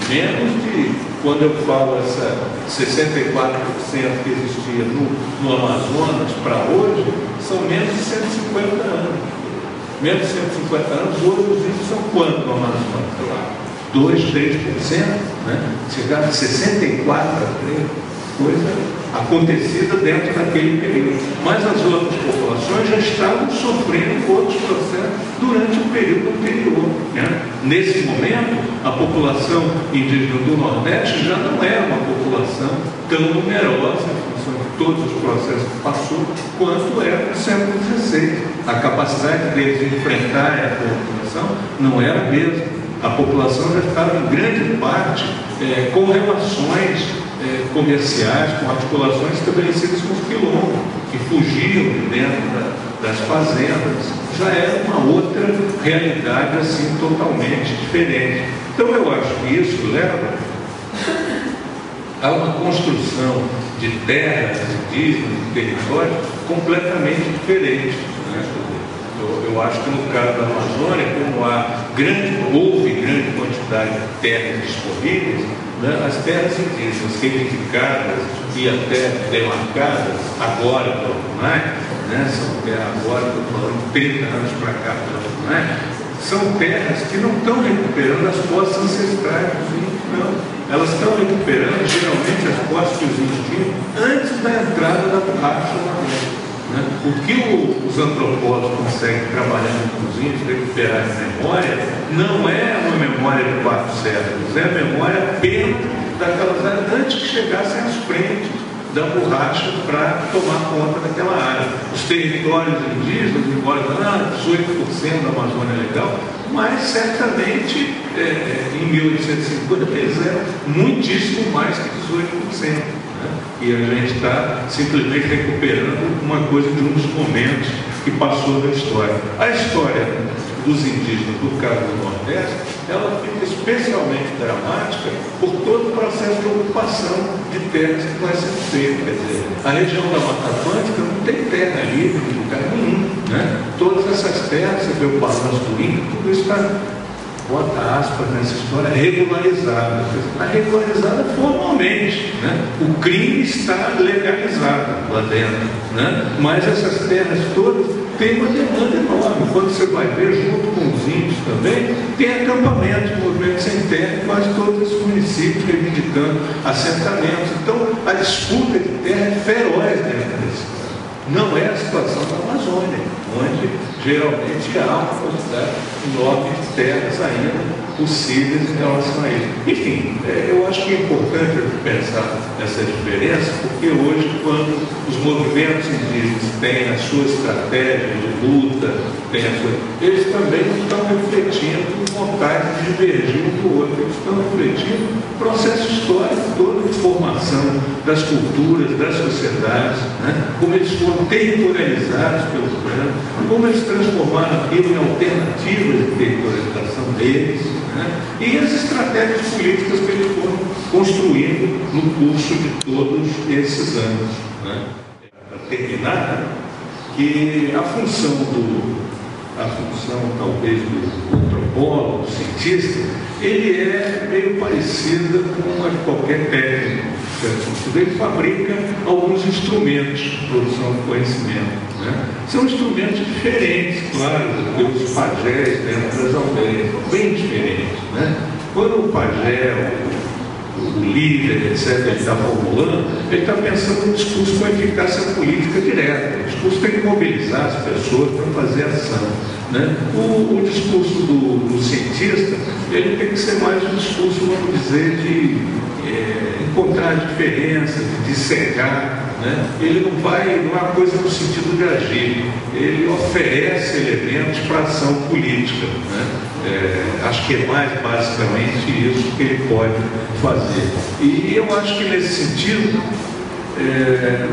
menos de, quando eu falo essa 64% que existia no Amazonas para hoje, são menos de 150 anos. Menos de 150 anos, hoje os índios são quanto no Amazonas? Sei lá, 2, 3%, né? Chegaram a 64 a 3%. Coisa acontecida dentro daquele período. Mas as outras populações já estavam sofrendo outros processos durante o período anterior, né? Nesse momento, a população indígena do Nordeste já não era uma população tão numerosa, em função de todos os processos que passou, quanto era no século XVI. A capacidade deles de enfrentar a população não era a mesma. A população já estava, em grande parte, com relações comerciais, com articulações estabelecidas com os quilombos, que fugiam de dentro das fazendas. Já era uma outra realidade assim totalmente diferente. Então eu acho que isso leva a uma construção de terras indígenas, de territórios completamente diferente, né? Eu acho que no caso da Amazônia, como houve grande quantidade de terras disponíveis, né, as terras indígenas reivindicadas e até demarcadas agora pela FUNAI, né, são terras agora, estou falando 30 anos para cá pela FUNAI, são terras que não estão recuperando as posses ancestrais dos índios, não. Elas estão recuperando geralmente as posses que os índios tinham antes da entrada da borracha na terra. O que os antropólogos conseguem trabalhando com os índios, recuperar a memória, não é uma memória de 4 séculos, é a memória apenas daquelas áreas antes que chegassem às frentes da borracha para tomar conta daquela área. Os territórios indígenas, embora 18% da Amazônia é legal, mas certamente em 1850 eles eram muitíssimo mais que 18%. E a gente está simplesmente recuperando uma coisa de um dos momentos que passou da história. A história dos indígenas, do caso do Nordeste, ela fica especialmente dramática por todo o processo de ocupação de terras que vai sendo feito. Quer dizer, a região da Mata Atlântica não tem terra livre em lugar nenhum, né? Todas essas terras, você vê o balanço do INCA, tudo isso está, bota aspas nessa história, regularizada. Está regularizada formalmente, né? O crime está legalizado lá dentro, né? Mas essas terras todas têm uma demanda enorme. Quando você vai ver, junto com os índios também, tem acampamentos, movimento sem terra, quase todos os municípios reivindicando assentamentos. Então, a disputa de terra é feroz dentro desse. Não é a situação da Amazônia, onde geralmente há uma quantidade enorme de terras ainda possíveis em relação a isso. Enfim, eu acho que é importante pensar essa diferença, porque hoje, quando os movimentos indígenas têm as suas estratégias de luta, eles também estão refletindo vontade de divergir um do outro, eles estão refletindo o processo histórico todo de formação das culturas, das sociedades, né? Como eles foram territorializados pelos brancos, como eles transformaram aquilo em alternativas de territorialização deles, né? E as estratégias políticas que eles foram construindo no curso de todos esses anos, né? Para terminar, né? Que a função talvez do antropólogo, do cientista, ele é meio parecida com a de qualquer técnico. Ele fabrica alguns instrumentos de produção de conhecimento, né? São instrumentos diferentes, claro, do que os pajés dentro das aldeias, bem diferentes, né? Quando o pajé, o líder, etc., ele está formulando, ele está pensando no discurso com eficácia política direta. O discurso tem que mobilizar as pessoas para fazer ação, né? O discurso do cientista, ele tem que ser mais um discurso, vamos dizer, de encontrar diferenças, de dissecar, né? Ele não é uma coisa no sentido de agir, ele oferece elementos para ação política, né? Acho que é mais basicamente isso que ele pode fazer. E eu acho que nesse sentido,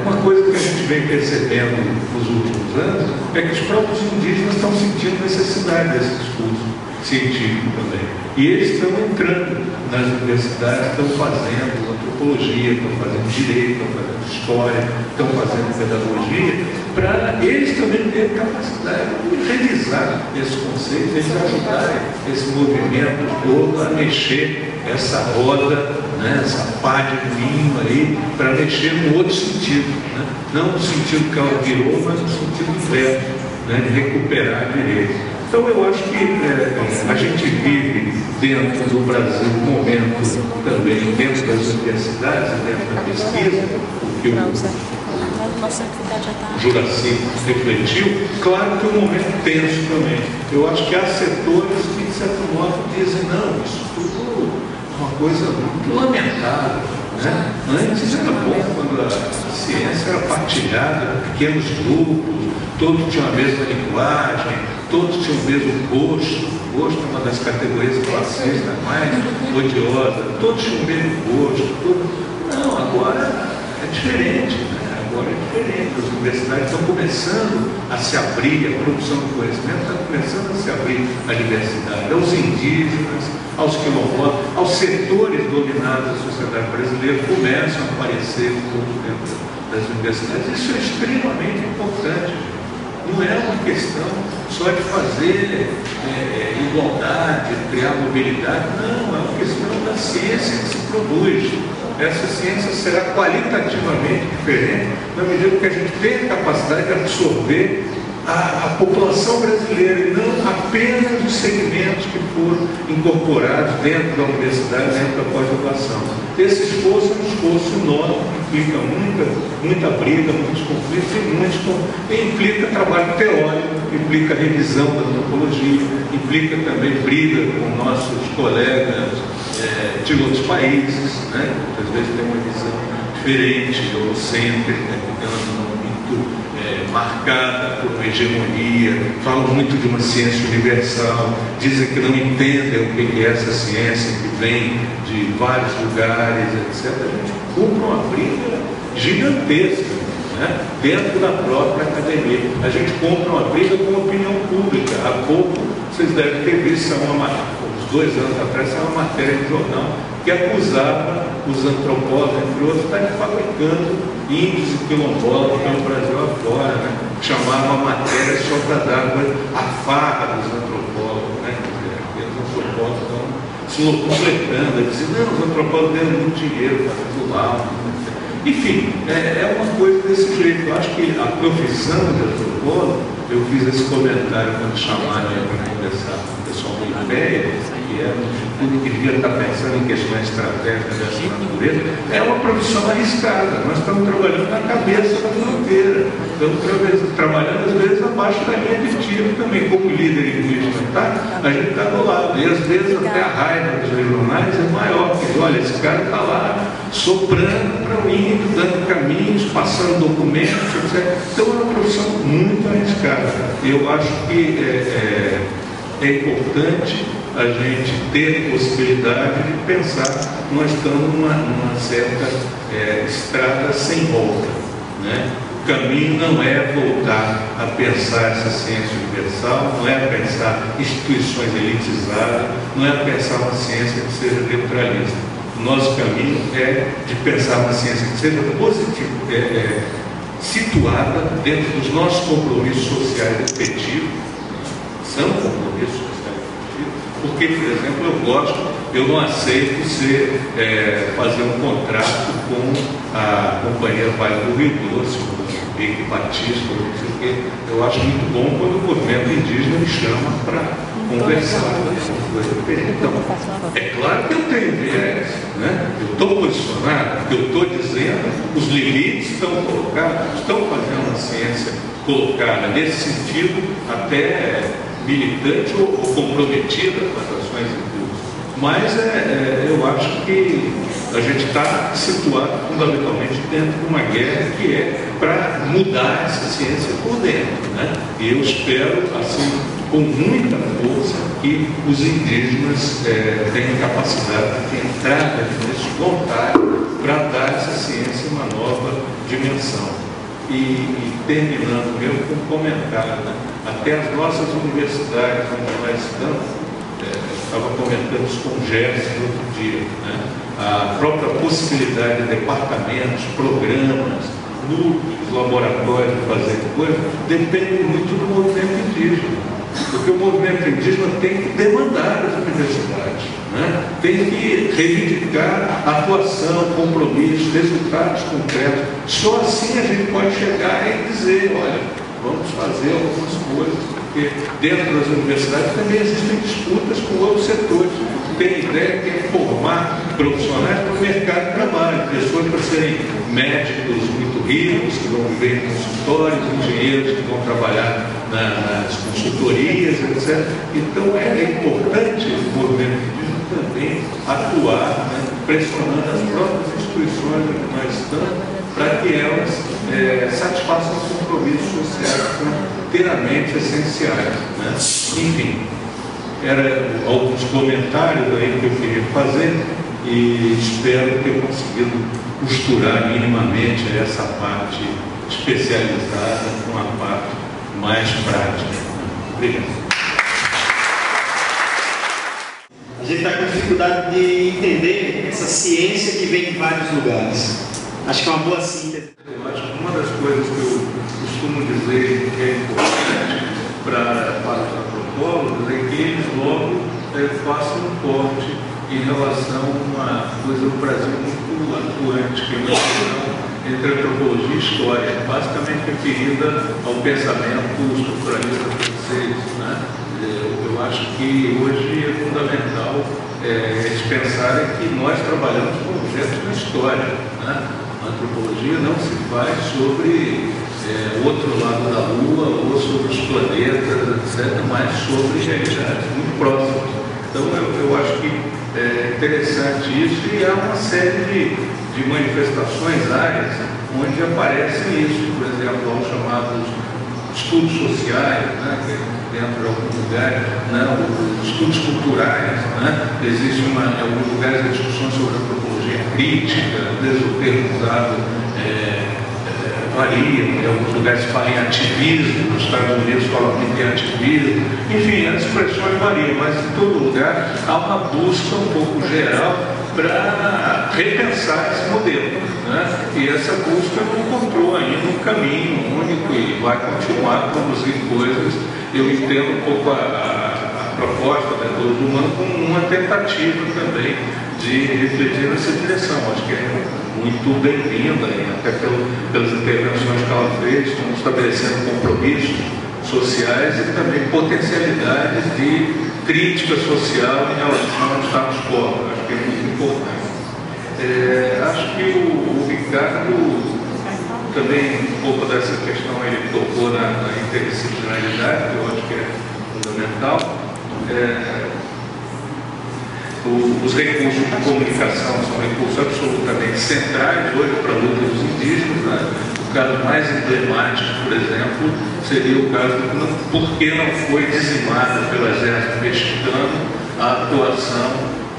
uma coisa que a gente vem percebendo nos últimos anos é que os próprios indígenas estão sentindo necessidade desse discurso científico também. E eles estão entrando nas universidades, estão fazendo antropologia, estão fazendo direito, estão fazendo história, estão fazendo pedagogia, para eles também terem capacidade de revisar esses conceitos, eles ajudarem esse movimento todo a mexer essa roda, né, essa pá de vinho aí, para mexer no outro sentido, né? Não no sentido que ela virou, mas no sentido inverso, né, de recuperar direitos. Então eu acho que a gente vive dentro do Brasil um momento também, dentro das universidades, dentro da pesquisa, o que o Juraci refletiu, claro que é um momento tenso também. Eu acho que há setores que, de certo modo, dizem, não, isso tudo é uma coisa muito lamentável, né? Antes era bom quando a ciência era partilhada em pequenos grupos, todos tinham a mesma linguagem, todos tinham o mesmo gosto. Gosto é uma das categorias classistas mais odiosas, todos tinham o mesmo gosto. Não, agora é diferente, né? Agora é diferente. As universidades estão começando a se abrir, a produção de conhecimento está começando a se abrir à diversidade, aos indígenas, aos quilombolas, aos setores dominados da sociedade brasileira começam a aparecer todos dentro das universidades. Isso é extremamente importante. Não é uma questão só de fazer igualdade, criar mobilidade, não, é uma questão da ciência que se produz. Essa ciência será qualitativamente diferente na medida que a gente tem a capacidade de absorver a população brasileira e não apenas os segmentos que foram incorporados dentro da universidade, dentro da pós-graduação. Esse esforço é um esforço enorme, que implica muita briga, muitos conflitos e implica trabalho teórico, implica revisão da antropologia, implica também briga com nossos colegas de outros países, né? Às vezes tem uma visão diferente, eurocêntrica, muito marcada por uma hegemonia, falam muito de uma ciência universal, dizem que não entendem o que é essa ciência que vem de vários lugares, etc. A gente cumpre uma briga gigantesca, né? Dentro da própria academia. A gente compra uma briga com a opinião pública. Há pouco, vocês devem ter visto, uns 2 anos atrás, uma matéria de jornal que acusava os antropólogos, entre outros, de estarem fabricando índios e quilombolas pelo Brasil afora, né? Chamava a matéria só para dar a farra dos antropólogos, né? Os antropólogos estão se locupletando, dizendo, não, os antropólogos ganham muito dinheiro fazendo laudo. Enfim, é uma coisa desse jeito. Eu acho que a profissão de antropólogo, eu fiz esse comentário quando chamaram para conversar com o pessoal do IPEA, que é um instituto que devia estar pensando em questões estratégicas dessa natureza, é uma profissão arriscada. Nós estamos trabalhando na cabeça da fronteira. estamos trabalhando às vezes abaixo da linha de tiro também, como líder indígena, tá? A gente está do lado, e às vezes até a raiva dos regionais é maior, porque olha, esse cara está lá soprando para o índio, dando caminhos, passando documentos, etc. Então é uma profissão muito arriscada. Eu acho que é importante a gente ter possibilidade de pensar, nós estamos numa certa estrada sem volta, né? O caminho não é voltar a pensar essa ciência universal, não é pensar instituições elitizadas, não é pensar uma ciência que seja neutralista. O nosso caminho é de pensar uma ciência que seja positiva, situada dentro dos nossos compromissos sociais efetivos. São compromissos sociais efetivos, porque, por exemplo, eu não aceito fazer um contrato com a companhia Vale do Rio Doce, o Henrique Batista, não sei o quê. Eu acho muito bom quando o movimento indígena me chama para conversar. Então, é claro que eu tenho viés, né? Eu estou posicionado, porque eu estou dizendo, os limites estão colocados, estão fazendo a ciência colocada nesse sentido, até militante ou comprometida com as ações em curso. Mas eu acho que a gente está situado fundamentalmente dentro de uma guerra que é para mudar essa ciência por dentro, né? E eu espero, assim, com muita força, que os indígenas tenham capacidade de entrar nesse vontade para dar a essa ciência uma nova dimensão. E terminando mesmo com um comentário, né? Até as nossas universidades onde nós estamos, estava comentando isso com o Gerson no outro dia, né? A própria possibilidade de departamentos, programas, núcleos, laboratórios de fazer coisas, depende muito do movimento indígena. Porque o movimento indígena tem que demandar as universidades, né? Tem que reivindicar atuação, compromisso, resultados concretos. Só assim a gente pode chegar e dizer, olha, vamos fazer algumas coisas, porque dentro das universidades também existem disputas com outros setores. Tem ideia que é formar profissionais para o mercado de trabalho, pessoas para serem médicos muito ricos, que vão viver em consultórios, engenheiros que vão trabalhar nas consultorias, etc. Então é importante o movimento indígena também atuar, né, pressionando as próprias instituições onde nós estamos, para que elas satisfaçam os compromissos sociais que são inteiramente essenciais, né? Enfim, eram alguns comentários aí que eu queria fazer e espero ter conseguido costurar minimamente essa parte especializada com a parte mais prática. Obrigado. A gente está com dificuldade de entender essa ciência que vem de vários lugares. Acho que é uma boa síntese. Eu acho que uma das coisas que eu costumo dizer que é importante para os antropólogos é que eles logo façam um corte em relação a uma coisa no Brasil muito atuante, que é uma divisão entre antropologia e história, basicamente referida ao pensamento estruturalista francês, né? Eu acho que hoje é fundamental eles pensarem que nós trabalhamos com objetos da história, né? A antropologia não se faz sobre o outro lado da Lua ou sobre os planetas, etc., mas sobre realidades muito próximas. Então eu acho que é interessante isso, e há uma série de manifestações áreas onde aparecem isso, por exemplo, aos chamados estudos sociais, né, dentro de alguns lugares, né, os estudos culturais, né, existe em alguns lugares a discussão sobre antropologia crítica, desde o termo usado varia, em alguns lugares se fala em ativismo, nos Estados Unidos falam muito em ativismo, enfim, as expressões variam, mas em todo lugar há uma busca um pouco geral para repensar esse modelo, né? E essa busca não encontrou ainda um caminho único e vai continuar a produzir coisas. Eu entendo um pouco a proposta da metodologia humana como uma tentativa também de refletir nessa direção. Acho que é muito bem-vinda, até pelas intervenções que ela fez, estabelecendo compromissos sociais e também potencialidades de crítica social em relação ao status quo. Acho que é muito importante. Acho que o Ricardo também um pouco dessa questão ele tocou na interdisciplinaridade, que eu acho que é fundamental. Os recursos de comunicação são recursos absolutamente centrais hoje para a luta dos indígenas, né? O caso mais emblemático, por exemplo, seria o caso de por que não foi dizimada pelo exército mexicano a atuação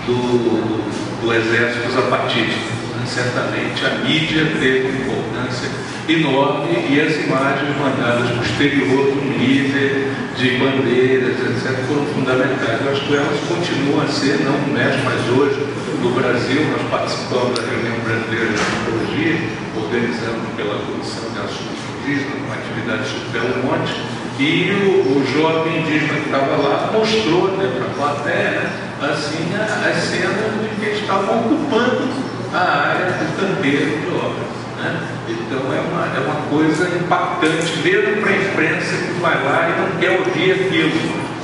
do exército zapatista. Certamente a mídia teve uma importância enorme e as imagens mandadas para o exterior do líder, de bandeiras, etc., foram fundamentais. Eu acho que elas continuam a ser, não no México, mas hoje no Brasil. Nós participamos da reunião brasileira de antropologia, organizada pela Comissão de Assuntos Indígenas, uma atividade sobre Belo Monte, e o jovem indígena que estava lá mostrou, né, para a plateia, assim, as cenas de que eles estavam ocupando a área do canteiro de obras. Né? Então é uma coisa impactante, mesmo para a imprensa que vai lá e não quer ouvir aquilo,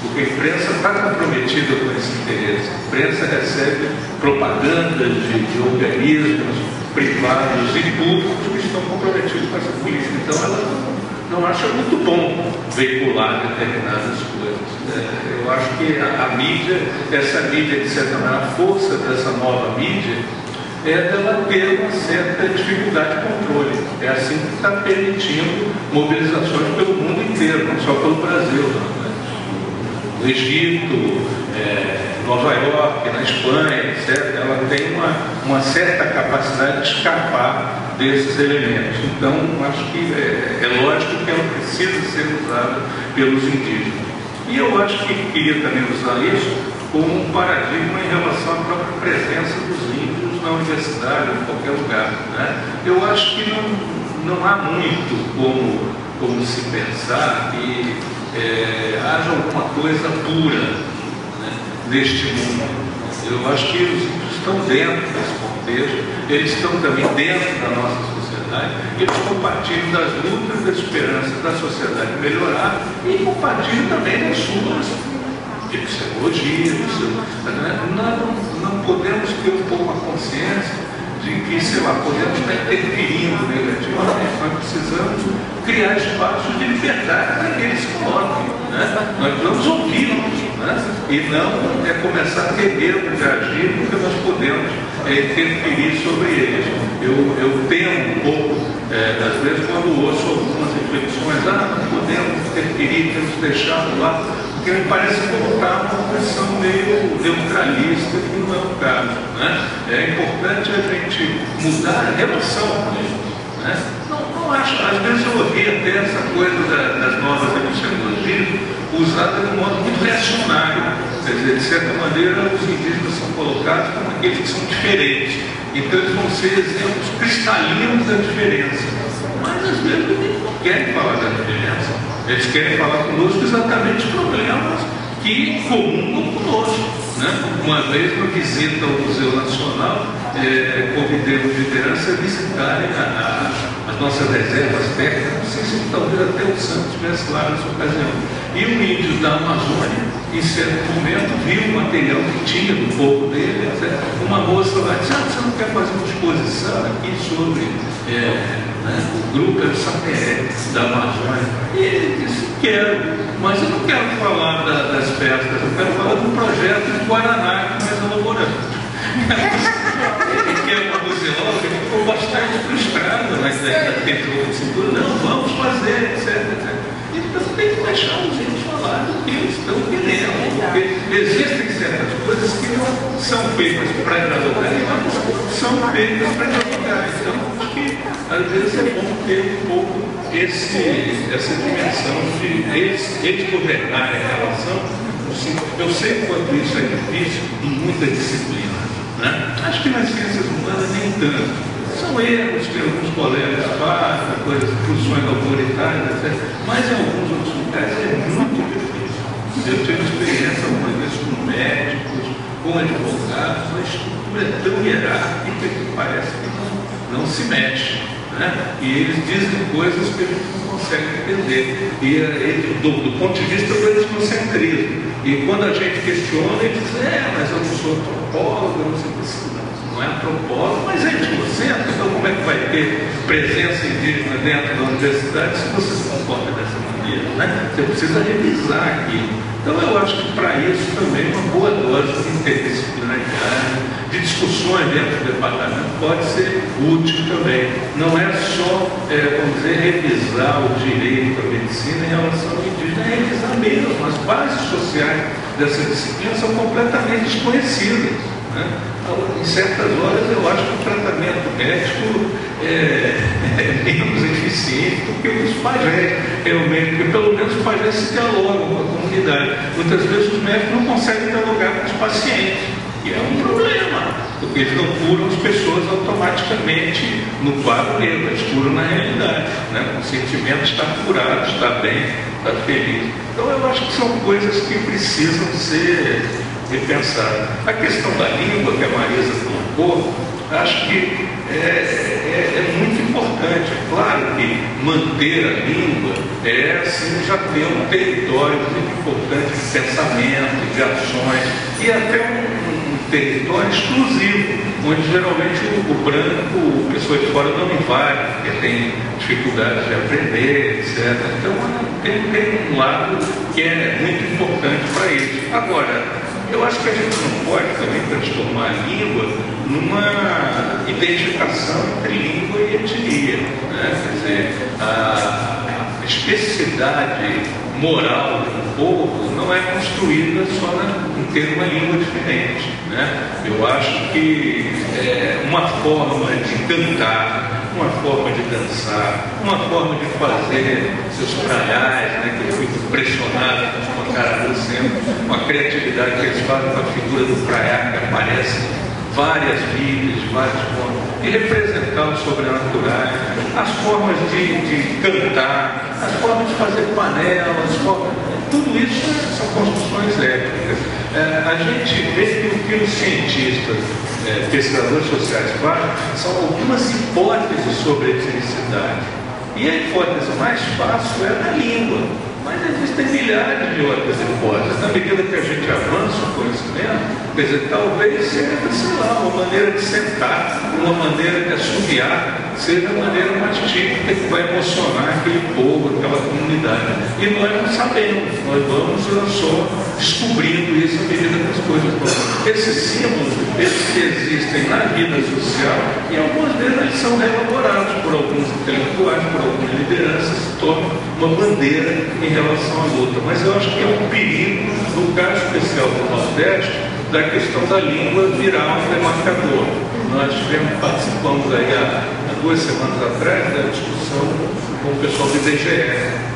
porque a imprensa está comprometida com esse interesse. A imprensa recebe propaganda de organismos privados e públicos que estão comprometidos com essa política. Então ela não acha muito bom veicular determinadas coisas. Eu acho que a mídia, essa mídia, de certa maneira, a força dessa nova mídia é dela ter uma certa dificuldade de controle. É assim que está permitindo mobilizações pelo mundo inteiro, não só pelo Brasil. Né? No Egito, Nova York, na Espanha, etc., ela tem uma certa capacidade de escapar desses elementos. Então, acho que é lógico que ela precisa ser usada pelos indígenas. E eu acho que queria também usar isso como um paradigma em relação à própria presença dos índios na universidade ou em qualquer lugar. Né? Eu acho que não há muito como se pensar que haja alguma coisa pura, né, neste mundo. Eu acho que os índios estão dentro desse contexto, eles estão também dentro da nossa sociedade, eles compartilham das lutas e das esperanças da sociedade melhorar e compartilham também das suas epistemologias. Não podemos ter um pouco a consciência de que, sei lá, podemos estar interferindo negativamente. Nós precisamos criar espaços de liberdade para que eles se coloquem. Né? Nós vamos ouvi-los, né? E não começar a ter medo de agir, porque nós podemos interferir sobre eles. Eu temo um pouco, às vezes, quando ouço algumas reflexões, não podemos interferir, temos que deixar lá, porque me parece colocar uma posição meio neutralista, que não é o caso. Né? É importante a gente mudar a relação com eles. Né? Não acho, às vezes eu ouvi até essa coisa das novas epistemologias usada de um modo muito reacionário. Quer dizer, de certa maneira, os indígenas são colocados como aqueles que são diferentes. Então eles vão ser exemplos cristalinos da diferença. Mas às vezes eles não querem falar da diferença. Eles querem falar conosco exatamente problemas que comungam conosco. Né? Uma vez, uma visita ao Museu Nacional, convidei a liderança a visitarem as nossas reservas técnicas. Não sei se talvez até o Santos estivesse lá nessa ocasião. E um índio da Amazônia, em certo momento, viu o material que tinha do povo dele, etc. Uma moça lá disse: você não quer fazer uma exposição aqui sobre o grupo Sapé da Amazônia? E ele disse: quero, mas eu não quero falar das festas, eu quero falar do projeto de Guaraná que nós elaboramos. Ele que é uma museóloga, ele ficou bastante frustrado na ideia da questão de cintura. Não, vamos fazer, etc. Então tem que deixar os índios falar do que eles estão querendo, porque existem certas coisas que não são feitas para dialogar, mas são feitas para dialogar. Então acho que às vezes é bom ter um pouco essa dimensão de eles governarem a relação. Assim, eu sei quanto isso é difícil em muita disciplina. Né? Acho que nas ciências humanas nem tanto. São erros que alguns colegas fazem, funções autoritárias, etc. Mas em alguns outros lugares é muito difícil. Eu tive experiência algumas vezes com médicos, com advogados, a estrutura é tão hierárquica que parece que não se mexe. Né? E eles dizem coisas que a gente não consegue entender. E do ponto de vista do etnocentrismo. E quando a gente questiona, ele diz: mas eu não sou antropólogo, eu não sei o que. não é antropólogo, mas é etnocentro. Então como é que vai ter presença indígena dentro da universidade se você se comporta dessa maneira, né? Você precisa revisar aquilo. Então eu acho que para isso também uma boa dose de interdisciplinaridade, de discussões dentro do departamento pode ser útil também. Não é só, vamos dizer, revisar o direito à medicina em relação ao indígena, é revisar mesmo. As bases sociais dessa disciplina são completamente desconhecidas, né? Em certas horas eu acho que o tratamento médico é menos eficiente do que os pajés, realmente, porque pelo menos os pajés se dialogam com a comunidade. Muitas vezes os médicos não conseguem dialogar com os pacientes, e é um problema, porque eles não curam as pessoas automaticamente no quadro mesmo, eles curam na realidade, né? O sentimento está curado, está bem, está feliz. Então eu acho que são coisas que precisam ser repensadas. A questão da língua que a Marisa colocou, acho que é muito importante. É claro que manter a língua assim, já ter um território muito importante de pensamento, de ações, e até um território exclusivo, onde geralmente o branco, a pessoa de fora não invade, porque tem dificuldade de aprender, etc. Então tem um lado que é muito importante para isso. Agora, eu acho que a gente não pode também transformar a língua numa identificação entre língua e etnia, né? Quer dizer, a especificidade moral de um povo não é construída só em ter uma língua diferente, né? Eu acho que uma forma de cantar, uma forma de dançar, uma forma de fazer seus praiais, né, que eu fico impressionado com a cara do centro, com a criatividade que eles fazem com a figura do praiá, que aparece várias vidas, várias formas, e representar os sobrenaturais, as formas de cantar, as formas de fazer panelas, tudo isso são construções étnicas. A gente vê que o que os cientistas, pesquisadores sociais fazem são algumas hipóteses sobre a etnicidade. E a hipótese mais fácil é na língua, mas existem milhares de outras hipóteses. Na medida que a gente avança o conhecimento, quer dizer, talvez seja, sei lá, uma maneira de sentar, uma maneira de assobiar, seja a maneira mais típica que vai emocionar aquele povo, aquela comunidade. E nós não sabemos, nós vamos só descobrindo isso à medida que as coisas vão. Esses símbolos, esses que existem na vida social, e alguns deles eles são reelaborados por alguns intelectuais, por algumas lideranças, se tornam uma bandeira em relação à luta. Mas eu acho que é um perigo, no caso especial do Nordeste, da questão da língua virar um demarcador. Nós participamos aí há 2 semanas atrás da discussão com o pessoal do IBGE,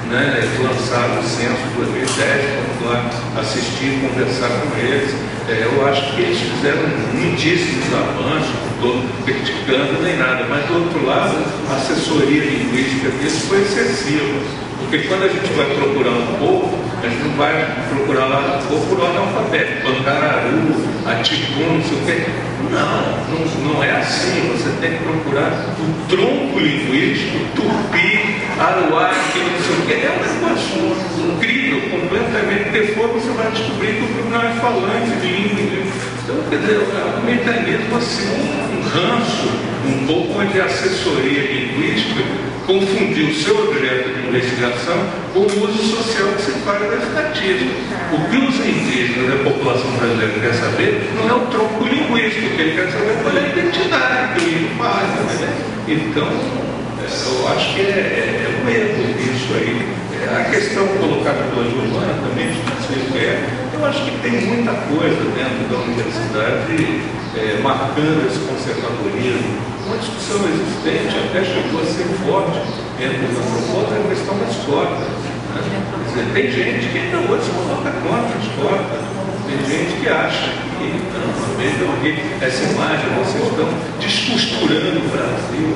né? Eles lançaram o censo de 2010, vamos lá assistir, conversar com eles. Eu acho que eles fizeram muitíssimos avanços, não estou criticando nem nada, mas do outro lado, a assessoria linguística deles foi excessiva. Porque quando a gente vai procurar um povo, a gente não vai procurar lá por ordem alfabética, Pancararu, Aticum, não sei o quê. Não é assim. Você tem que procurar o tronco linguístico, Tupi, Aruaque, não sei o quê. É um negócio incrível, completamente depois você vai descobrir que o grupo não é falante de língua. Então, quer dizer, é um mecanismo assim, um ranço, um pouco onde a assessoria linguística confundir o seu objeto de investigação com o uso social que se faz da estatística. O que os indígenas da população brasileira quer saber não é o tronco linguístico, o que ele quer saber qual é a identidade que ele faz. Né? Então, eu acho que é um erro isso aí. A questão colocada pela Giovana também, eu acho que tem muita coisa dentro da universidade marcando esse conservadorismo. Uma discussão existente até chegou a ser forte entre os antropólogos, a questão das cotas. Né? Quer dizer, tem gente que ainda hoje se coloca contra as cotas. Tem gente que acha que, não, vejam aqui essa imagem, vocês estão descosturando o Brasil.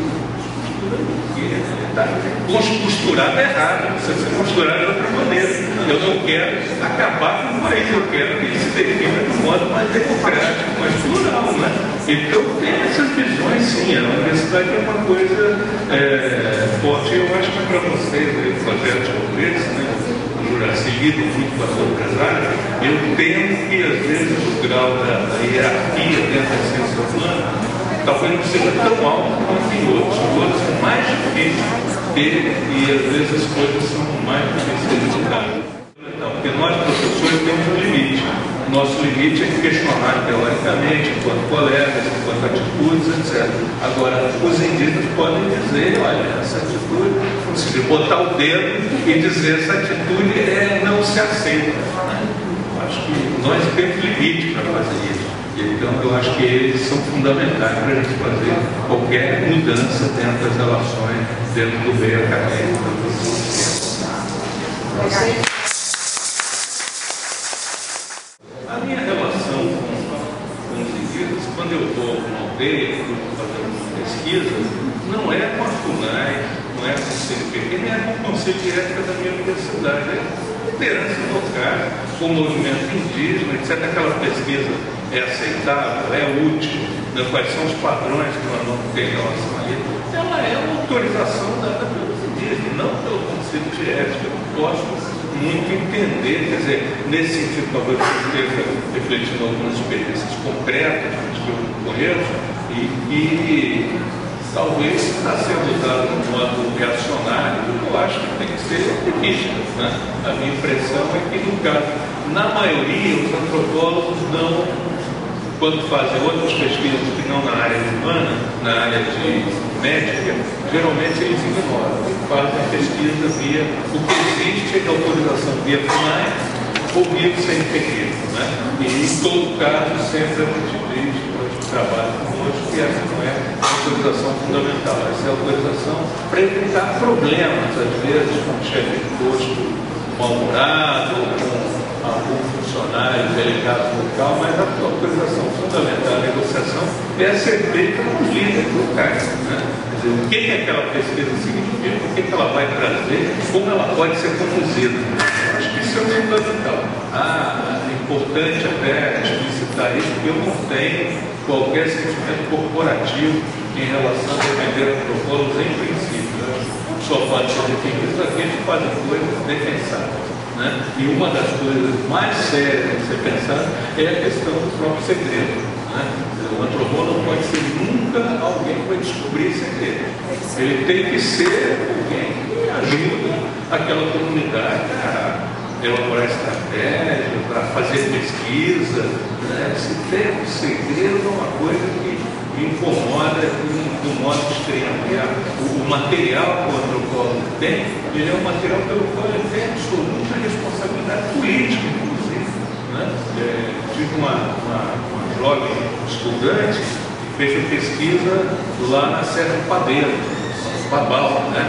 Está costurado errado, precisa ser costurado de outra maneira. Eu não quero acabar com o país, eu quero que ele se defina de um modo mais democrático, mais plural, né? Então tem essas visões, sim. A universidade é uma coisa forte. Eu acho que para vocês, projetos como esse, né? Juraci lidam muito com as outras áreas, eu temo que, às vezes, o grau da hierarquia dentro da ciência humana talvez não seja tão alto quanto em outros. Outros são mais difíceis de ter e, às vezes, as coisas são mais difíceis de lidar. Porque nós, professores, temos um limite. Nosso limite é questionar teoricamente, enquanto colegas, enquanto atitudes, etc. Agora, os indígenas podem dizer, olha, essa atitude, se botar o dedo e dizer essa atitude não se aceita. Acho que nós temos limite para fazer isso. Então, eu acho que eles são fundamentais para a gente fazer qualquer mudança dentro das relações, dentro do meio acadêmico. A minha relação com os indígenas, quando eu vou a uma aldeia, fazendo uma pesquisa, não é com a FUNAI, não é com o CNPq, nem é com o Conselho de Ética da minha universidade, é com liderança local, com o movimento indígena, etc. Aquela pesquisa é aceitável, é útil, né? Quais são os padrões que nós vamos ter em relação a isso. Ela é uma autorização dada pelos indígenas, não pelo Conselho de Ética. Eu posso muito entender, quer dizer, nesse sentido, talvez eu esteja refletindo algumas experiências concretas que eu conheço e talvez está sendo usado de um modo reacionário, eu acho que tem que ser otimista, né? A minha impressão é que, no caso, na maioria, os antropólogos não, quando fazem outras pesquisas que não na área humana, na área de médica, geralmente eles ignoram, fazem a pesquisa via o que existe é autorização via FUNAI ou via o CNPq, né? E em todo caso sempre a gente diz que trabalha conosco que essa não é a autorização fundamental, essa é a autorização para evitar problemas, às vezes com o chefe de posto mal-humorado ou com algum funcionário delegado local, mas a autorização fundamental da negociação é ser feita nos líderes locais, né? Quer dizer, o que aquela pesquisa significa, o que ela vai trazer, como ela pode ser conduzida. Eu acho que isso é fundamental. É importante até explicitar isso, porque eu não tenho qualquer sentimento corporativo em relação a defender antropólogos em princípio. Só pode ser defendido aqueles que fazem coisas defensáveis. Né? E uma das coisas mais sérias a ser pensada é a questão do próprio segredo. Né? O antropólogo não pode ser nunca alguém que vai descobrir segredo. Ele tem que ser alguém que ajuda aquela comunidade a elaborar estratégia, para fazer pesquisa. Né? Se tem um segredo, é uma coisa que incomoda de um modo extremo. O material que o antropólogo tem, ele é um material pelo qual ele tem absoluta responsabilidade política, inclusive. Né? Tive uma jovem estudante que fez a pesquisa lá na Serra do Padeiro, Babal, né?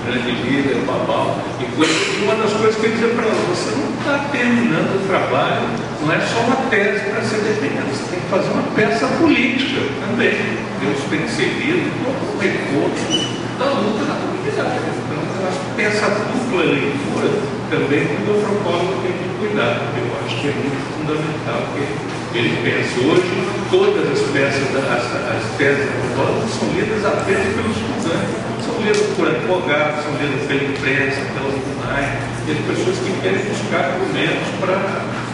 Grande líder, Babal, e uma das coisas que eu dizia para ela, você não está terminando o trabalho, não é só uma tese para ser defendida, você tem que fazer uma peça política também. Deus tem que ser lido como um recurso da luta da comunidade. Então, eu acho que tem essa dupla leitura também que o antropólogo tem que cuidar. Eu acho que é muito fundamental que ele pense. Hoje, todas as peças, as teses antropólogas são lidas apenas pelos estudantes, são lidas por advogados, são lidas pela imprensa, pela FUNAI, e as pessoas que querem buscar argumentos para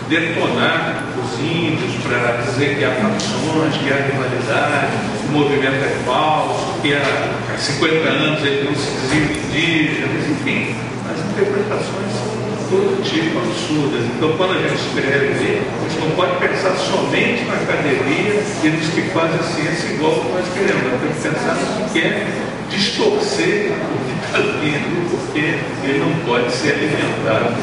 detonar os índios, para dizer que há facções, que há rivalidade, o movimento é falso, que há 50 anos ele não se dizia indígenas, enfim, as interpretações são de todo tipo, absurdas. Então, quando a gente escreve, a gente não pode pensar somente na academia e nos que fazem a ciência igual que nós queremos, nós temos que pensar no que quer distorcer o que está vindo, porque ele não pode ser alimentado